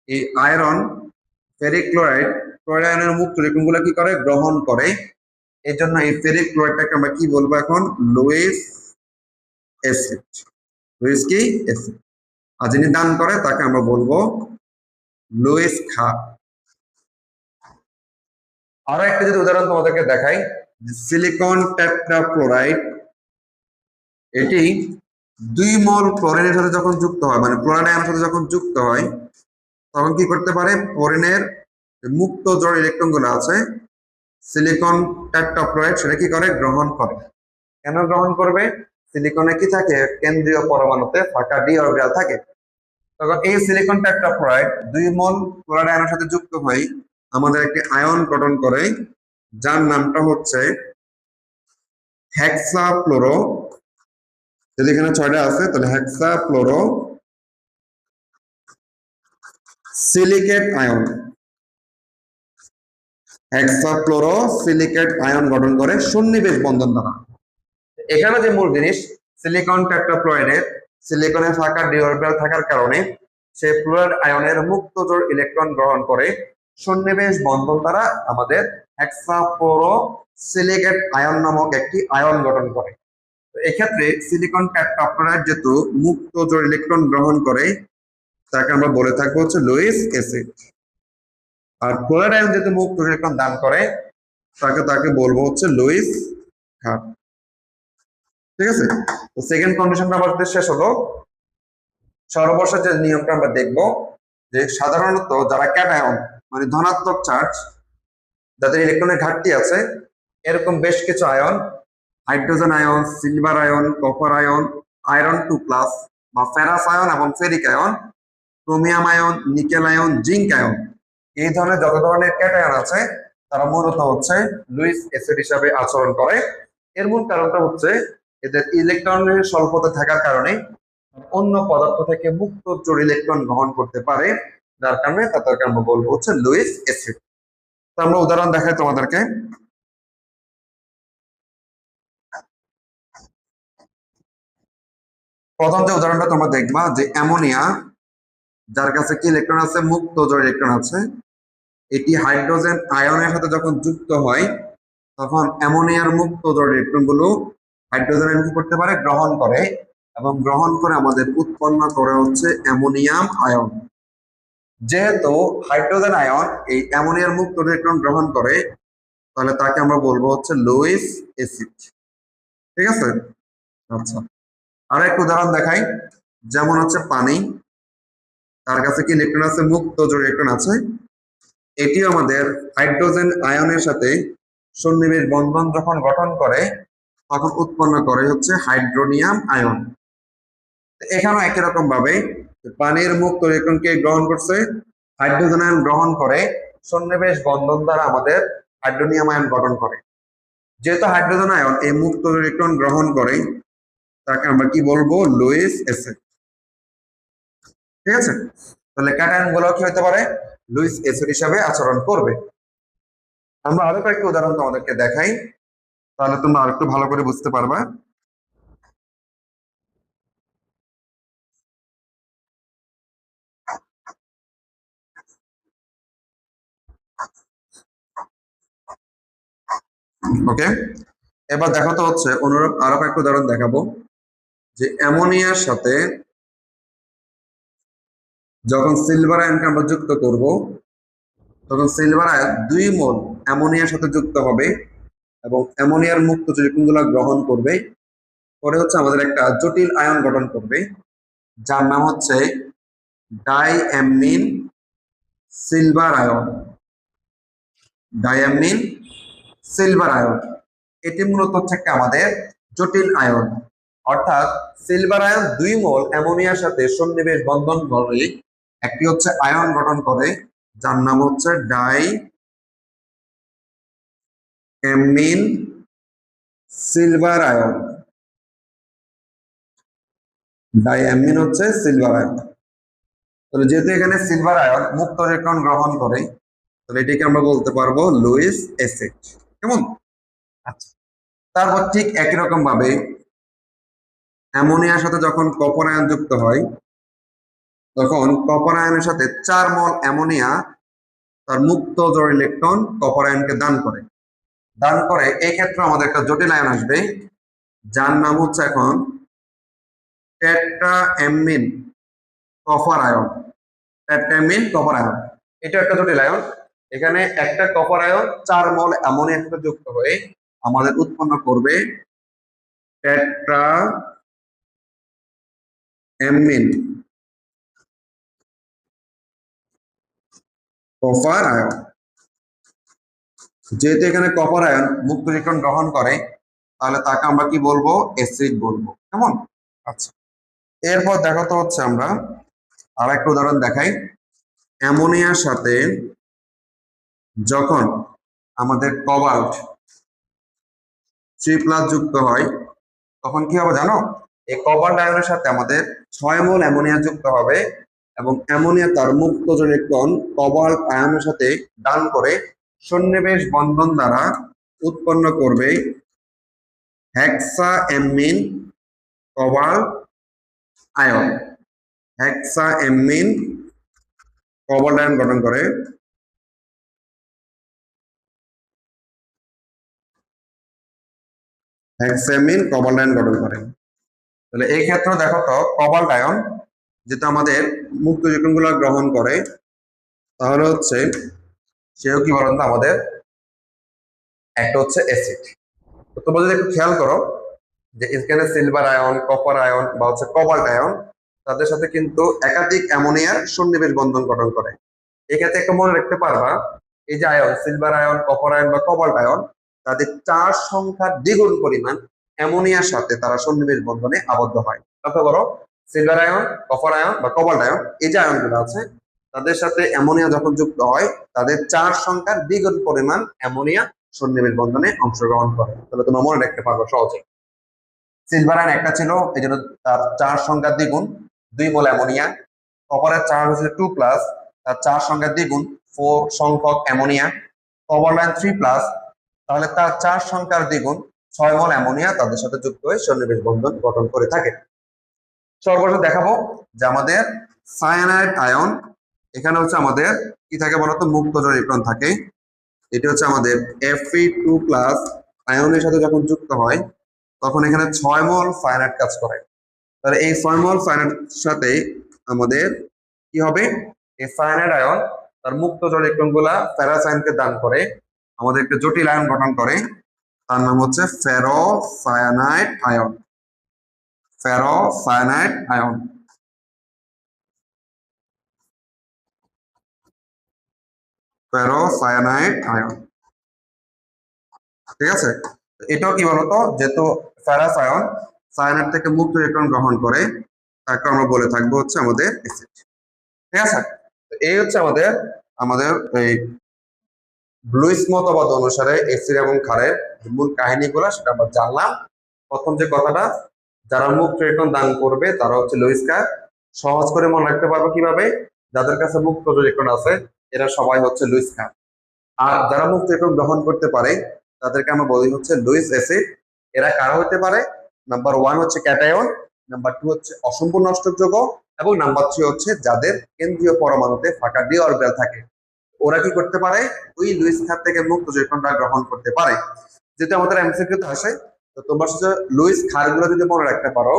এই আয়রন ফেরিক ক্লোরাইড আয়নের মুক্ত ইলেকট্রনগুলো কি করে গ্রহণ করে, এই জন্য এই ফেরিক ক্লোরাইডটাকে আমরা কি বলবো এখন লুইস অ্যাসিড। লুইস কি অ্যাসিড। আর যিনি দান করে তাকে আমরা বলবো লুইস ক্ষার। আরো একটা যদি উদাহরণ তোমাদেরকে দেখাই, সিলিকন টেট্রাফ্লোরাইড, এটি 2 মোল ক্লোরিনের সাথে যখন যুক্ত হয়, মানে ক্লোরাইড আয়নের সাথে যখন যুক্ত হয়, তখন কি করতে পারে, ক্লোরিনের মুক্ত জড় ইলেকট্রন গুলো আছে সিলিকন টেট্রাফ্লোরাইড সেটা কি করে গ্রহণ করে। কেন গ্রহণ করবে? সিলিকনে কি থাকে, কেন্দ্রীয় পরমাণুতে ফাঁকা ডি অরবিটাল থাকে। তখন এই সিলিকন টেট্রাফ্লোরাইড 2 মোল ক্লোরাইড আয়নের সাথে যুক্ত হয়ে আমাদের একটি আয়ন গঠন করে, যার নামটা হচ্ছে হেক্সাফ্লোরো। যদি এখানে 6টা আছে তাহলে হেক্সাফ্লোরো সিলিকেট আয়ন। হেক্সাফ্লোরো সিলিকেট আয়ন গঠন করে সন্নিবেশ বন্ধন দ্বারা। এখানে যে মূল জিনিস, সিলিকন টেট্রাফ্লোরাইডের সিলিকনের ফাঁকা ডি অরবিটাল থাকার কারণে সে ফ্লোরাইড আয়নের মুক্ত জোড় ইলেকট্রন গ্রহণ করে সন্নিবেশ বন্ধন দ্বারা আমাদের হেক্সাফ্লোরো সিলিকেট আয়ন নামক একটি আয়ন গঠন করে। এক্ষেত্রে সিলিকন টেট্রাফ্লোরাইড যেহেতু মুক্ত জোড় ইলেকট্রন গ্রহণ করে তাকে আমরা বলে থাকবো হচ্ছে লুইস অ্যাসিড। আর ক্লোরাইড আয়ন যেহেতু মুক্ত জোড় ইলেকট্রন দান করে তাকে বলবো হচ্ছে লুইস ক্ষার। ঠিক আছে, তো সেকেন্ড কন্ডিশনটা আমাদের শেষ হলো। সর্বশেষ যে নিয়মটা আমরা দেখবো, যে সাধারণত যারা ক্যাটায়ন মানে ধনাত্মক চার্জ, যাদের ইলেকট্রনের ঘাটতি আছে, এরকম বেশ কিছু ion, hydrogen ion, silver ion, copper ion, iron 2+ বা ফেরাস আয়ন এবং ferric ion, chromium ion, nickel ion, zinc ion, এই ধরনের যত ধরনের ক্যাটায়ন আছে তারা মূলত হচ্ছে লুইস অ্যাসিড হিসাবে আচরণ করে। এর মূল কারণটা হচ্ছে এদের ইলেকট্রনের স্বল্পতা থাকার কারণে অন্য পদার্থ থেকে মুক্ত জোড় ইলেকট্রন গ্রহণ করতে পারে, যার কারণে তাদেরকে আমরা বলবো হচ্ছে লুইস অ্যাসিড। তো আমরা উদাহরণ দেখাই তোমাদেরকে। প্রথম যে উদাহরণটা তোমরা দেখবা যে অ্যামোনিয়া, যার কাছে কি ইলেকট্রন আছে, মুক্ত জোড় ইলেকট্রন আছে, এটি হাইড্রোজেন আয়নের সাথে যখন যুক্ত হয় তখন অ্যামোনিয়ার মুক্ত জোড় ইলেকট্রন গুলো হাইড্রোজেন আয়ন কি করতে পারে, গ্রহণ করে, এবং গ্রহণ করে আমাদের উৎপন্ন করে হচ্ছে অ্যামোনিয়াম আয়ন। যেহেতু হাইড্রোজেন আয়ন এই অ্যামোনিয়ার মুক্ত ইলেকট্রন গ্রহণ করে, তাহলে তাকে আমরা বলবো হচ্ছে লুইস অ্যাসিড। ঠিক আছে, আচ্ছা আর একটা উদাহরণ দেখাই। যেমন হচ্ছে পানি, তার কাছে কি ইলেকট্রন আছে, মুক্ত জোড় ইলেকট্রন আছে, এটিও আমাদের হাইড্রোজেন আয়নের সাথে সন্নিবেশ বন্ধন যখন গঠন করে তখন উৎপন্ন করে হচ্ছে হাইড্রোনিয়াম আয়ন। এখানেও একই রকম ভাবে পানির মুক্ত ইলেকট্রনকে গ্রহণ করছে, হাইড্রোজেন আয়ন গ্রহণ করে সন্নিবেশ বন্ধন দ্বারা আমাদের হাইড্রোনিয়াম আয়ন গঠন করে। যেহেতু হাইড্রোজেন আয়ন এই মুক্ত ইলেকট্রন গ্রহণ করে তাকে আমরা কি বলবো, লুইস অ্যাসিড। ঠিক আছে, তাহলে ক্যাটায়ন গুলো কি হতে পারে, লুইস অ্যাসিড হিসাবে আচরণ করবে। আমরা আরো কয়েকটি উদাহরণ তোমাদেরকে দেখাই, তাহলে তোমরা আরেকটু ভালো করে বুঝতে পারবা। ওকে, এবার দেখো তো হচ্ছে অনুরূপ আরো কয়েকটা উদাহরণ দেখাবো। যে অ্যামোনিয়ার সাথে যখন সিলভার আয়নকে আমরা যুক্ত করব, তখন সিলভার আয়ন 2 মোল অ্যামোনিয়ার সাথে যুক্ত হবে এবং অ্যামোনিয়ার মুক্ত ইলেকট্রনগুলো গ্রহণ করবে, পরে হচ্ছে আমাদের একটা জটিল আয়ন গঠন করবে, যার নাম হচ্ছে diamine silver ion. Diamine silver ion এটি মূলত হচ্ছে আমাদের জটিল আয়ন, অর্থাৎ সিলভার আয়ন 2 মোল অ্যামোনিয়ার সাথে সন্নিবেশ বন্ধন করে একটি হচ্ছে আয়ন গঠন করে, যার নাম হচ্ছে ডাইঅ্যামিন সিলভার আয়ন। ডাইঅ্যামিন হচ্ছে সিলভার আয়ন। তাহলে যেহেতু এখানে সিলভার আয়ন মুক্ত ইলেকট্রন গ্রহণ করে, তাহলে এটাকে আমরা বলতে পারবো লুইস অ্যাসিড। কেমন? আচ্ছা, তারপর ঠিক একই রকম ভাবে অ্যামোনিয়ার সাথে যখন কপার আয়ন যুক্ত হয় তখন কপার আয়নের সাথে 4 মল অ্যামোনিয়া তার মুক্ত জোড় ইলেকট্রন কপার আয়নকে দান করে এই ক্ষেত্রে আমাদের একটা জটিল আয়ন আসবে যার নাম হচ্ছে এখন tetraammine copper ion. Tetraammine copper ion এটা একটা জটিল আয়ন। এখানে একটা কপার আয়ন 4 মল অ্যামোনিয়ার সাথে যুক্ত হয়ে আমাদের উৎপন্ন করবে টেট্রাঅ্যামিন কপার আয়ন। যেহেতু এখানে কপার আয়ন মুক্ত ইলেকট্রন গ্রহণ করে তাহলে তাকে আমরা কি বলবো, অ্যাসিড বলবো। কেমন? আচ্ছা, এরপর দেখো তো হচ্ছে আমরা আর একটা উদাহরণ দেখাই। অ্যামোনিয়ার সাথে যখন আমাদের কোবাল্ট 3+ যুক্ত হয় তখন কি হবে জানো? এই কোবাল্ট আয়নের সাথে আমাদের 6 মোল অ্যামোনিয়া যুক্ত হবে এবং অ্যামোনিয়া তার মুক্ত ইলেকট্রন কোবাল্ট আয়নের সাথে দান করে সন্নিবেশ বন্ধন দ্বারা উৎপন্ন করবে হেক্সাঅ্যামিন কোবাল্ট আয়ন। হেক্সাঅ্যামিন কোবাল্ট আয়ন গঠন করে। হেক্সাঅ্যামিন কোবাল্ট আয়ন গঠন করে। তাহলে এই ক্ষেত্রে দেখো তো কোবাল্ট আয়ন যেটা আমাদের মুক্ত ইলেকট্রনগুলো গ্রহণ করে তাহলে হচ্ছে সেও কি বলেন তো আমাদের একটা হচ্ছে অ্যাসিড। তো তোমরা যদি একটু খেয়াল করো যে এখানে সিলভার আয়ন, কপার আয়ন বা হচ্ছে কোবাল্ট আয়ন তাদের সাথে কিন্তু একাধিক অ্যামোনিয়ার সন্নিবেশ বন্ধন গঠন করে। এক্ষেত্রে একটা মনে রাখতে পারবা এই যে ion silver ion, copper ion বা কোবাল্ট আয়ন তাদের চার সংখ্যার দ্বিগুণ পরিমাণ অ্যামোনিয়ার সাথে তারা সন্নিবেশ বন্ধনে আবদ্ধ হয়। লক্ষ্য করো, সিলভার আয়ন, কপার আয়ন বা কোবাল্ট আয়ন এই যে আয়নগুলো আছে তাদের সাথে অ্যামোনিয়া যখন যুক্ত হয় তাদের চার সংখ্যার দ্বিগুণ পরিমাণ অ্যামোনিয়া সন্নিবেশ বন্ধনে অংশগ্রহণ করে। তাহলে তোমরা মনে রাখতে পারবো সহজে। সিলভার আয়ন একটা ছিল এই জন্য তার চার সংখ্যার দ্বিগুণ 2 মোল অ্যামোনিয়া। কপারের চার হচ্ছে 2+, তার চার সংখ্যার দ্বিগুণ 4 সংখ্যক অ্যামোনিয়া। কোবাল্ট আয়ন 3+, তাহলে তার চার সংখ্যার দ্বিগুণ 6 মোল অ্যামোনিয়া তাদের সাথে যুক্ত হয়ে সন্নিবেশ বন্ধন গঠন করে থাকে। সর্বশেষ দেখাবো যে আমাদের সায়ানাইড আয়ন এখানে হচ্ছে আমাদের কি থাকে বলতো, মুক্ত জোড় ইলেকট্রন থাকে। এটি হচ্ছে আমাদের Fe2+ আয়নের সাথে যখন যুক্ত হয় তখন এখানে 6 মোল সায়ানাইড কাজ করে। তাহলে এই 6 মোল সায়ানাইড সাথে আমাদের কি হবে, এই সায়ানাইড আয়ন তার মুক্ত জোড় ইলেকট্রন গুলা ফেরাস আয়নকে দান করে আমাদের একটা জটিল আয়ন গঠন করে, তার নাম হচ্ছে ferrocyanide ion. Ferrocyanide ion. Ferrocyanide ion, ঠিক আছে। এটাও কি বলতো, যেহেতু ফেরাস আয়ন সায়ানাইড থেকে মুক্ত ইলেকট্রন গ্রহণ করে তাকে আমরা বলে থাকবো হচ্ছে আমাদের অ্যাসিড। ঠিক আছে, এই হচ্ছে আমাদের আমাদের এই লুইস মতবাদ অনুসারে অ্যাসিড এবং ক্ষারের মূল কাহিনীগুলো সেটা আমরা জানলাম। প্রথম যে কথাটা, যারা মুক্ত ইলেকট্রন দান করবে তারা হচ্ছে লুইস ক্ষার। সহজ করে মনে রাখতে পারবো কিভাবে, যাদের কাছে মুক্ত ইলেকট্রন আছে এরা সবাই হচ্ছে লুইস ক্ষার। আর যারা মুক্ত ইলেকট্রন গ্রহণ করতে পারে তাদেরকে আমরা বলি হচ্ছে লুইস অ্যাসিড। এরা কারা হতে পারে, নাম্বার 1 হচ্ছে ক্যাটায়ন, নাম্বার 2 হচ্ছে অসম্পূর্ণ অষ্টক যৌগ এবং নাম্বার 3 হচ্ছে যাদের কেন্দ্রীয় পরমাণুতে ফাঁকা ডি অরবিটাল থাকে। ওরা কি করতে পারে, ওই লুইস ক্ষার থেকে মুক্ত ইলেকট্রনটা গ্রহণ করতে পারে। যেটা আমাদের এমসিকিউতে আসে, তো তোমরা শুধু লুইস ক্ষারগুলো যদি মনে রাখতে পারো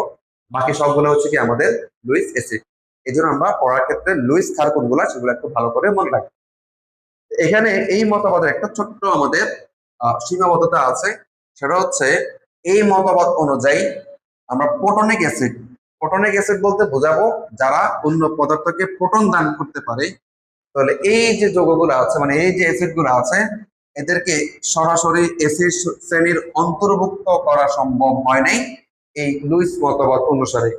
বাকি সবগুলো হচ্ছে কি আমাদের লুইস অ্যাসিড। এই জন্য আমরা পড়ার ক্ষেত্রে লুইস ক্ষার কোনগুলো সেগুলো একটু ভালো করে মনে রাখবো। এখানে এই মতবাদের একটা ছোট্ট আমাদের সীমাবদ্ধতা আছে, সেটা হচ্ছে এই মতবাদ অনুযায়ী আমরা প্রোটনিক অ্যাসিড বলতে বোঝাবো যারা অন্য পদার্থকে প্রোটন দান করতে পারে। তাহলে এই যে যৌগগুলো আছে মানে এই যে অ্যাসিড গুলো আছে এদেরকে সরাসরি অ্যাসিড শ্রেণীর অন্তর্ভুক্ত করা সম্ভব হয় নাই এই লুইস মতবাদ অনুসারে।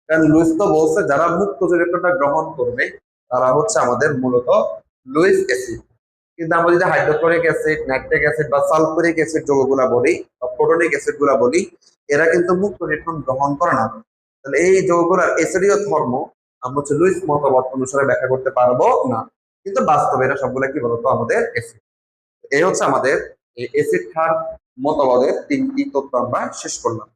কারণ লুইস তো বলছে যারা মুক্ত ইলেকট্রনটা গ্রহণ করবে তারা হচ্ছে আমাদের মূলত লুইস অ্যাসিড। কিন্তু আমরা যদি হাইড্রোক্লোরিক অ্যাসিড, নাইট্রিক অ্যাসিড বা সালফুরিক অ্যাসিড যৌগগুলা বলি বা প্রোটনিক অ্যাসিড গুলা বলি, এরা কিন্তু মুক্ত ইলেকট্রন গ্রহণ করে না। তাহলে এই যৌগগুলার অ্যাসিডীয় ধর্ম আমরা হচ্ছে লুইস মতবাদ অনুসারে ব্যাখ্যা করতে পারবো না, কিন্তু বাস্তবে এটা সবগুলা কি বলতো আমাদের অ্যাসিড। এই হচ্ছে আমাদের এই অ্যাসিড ক্ষার মতবাদের 3টি তত্ত্ব আমরা শেষ করলাম।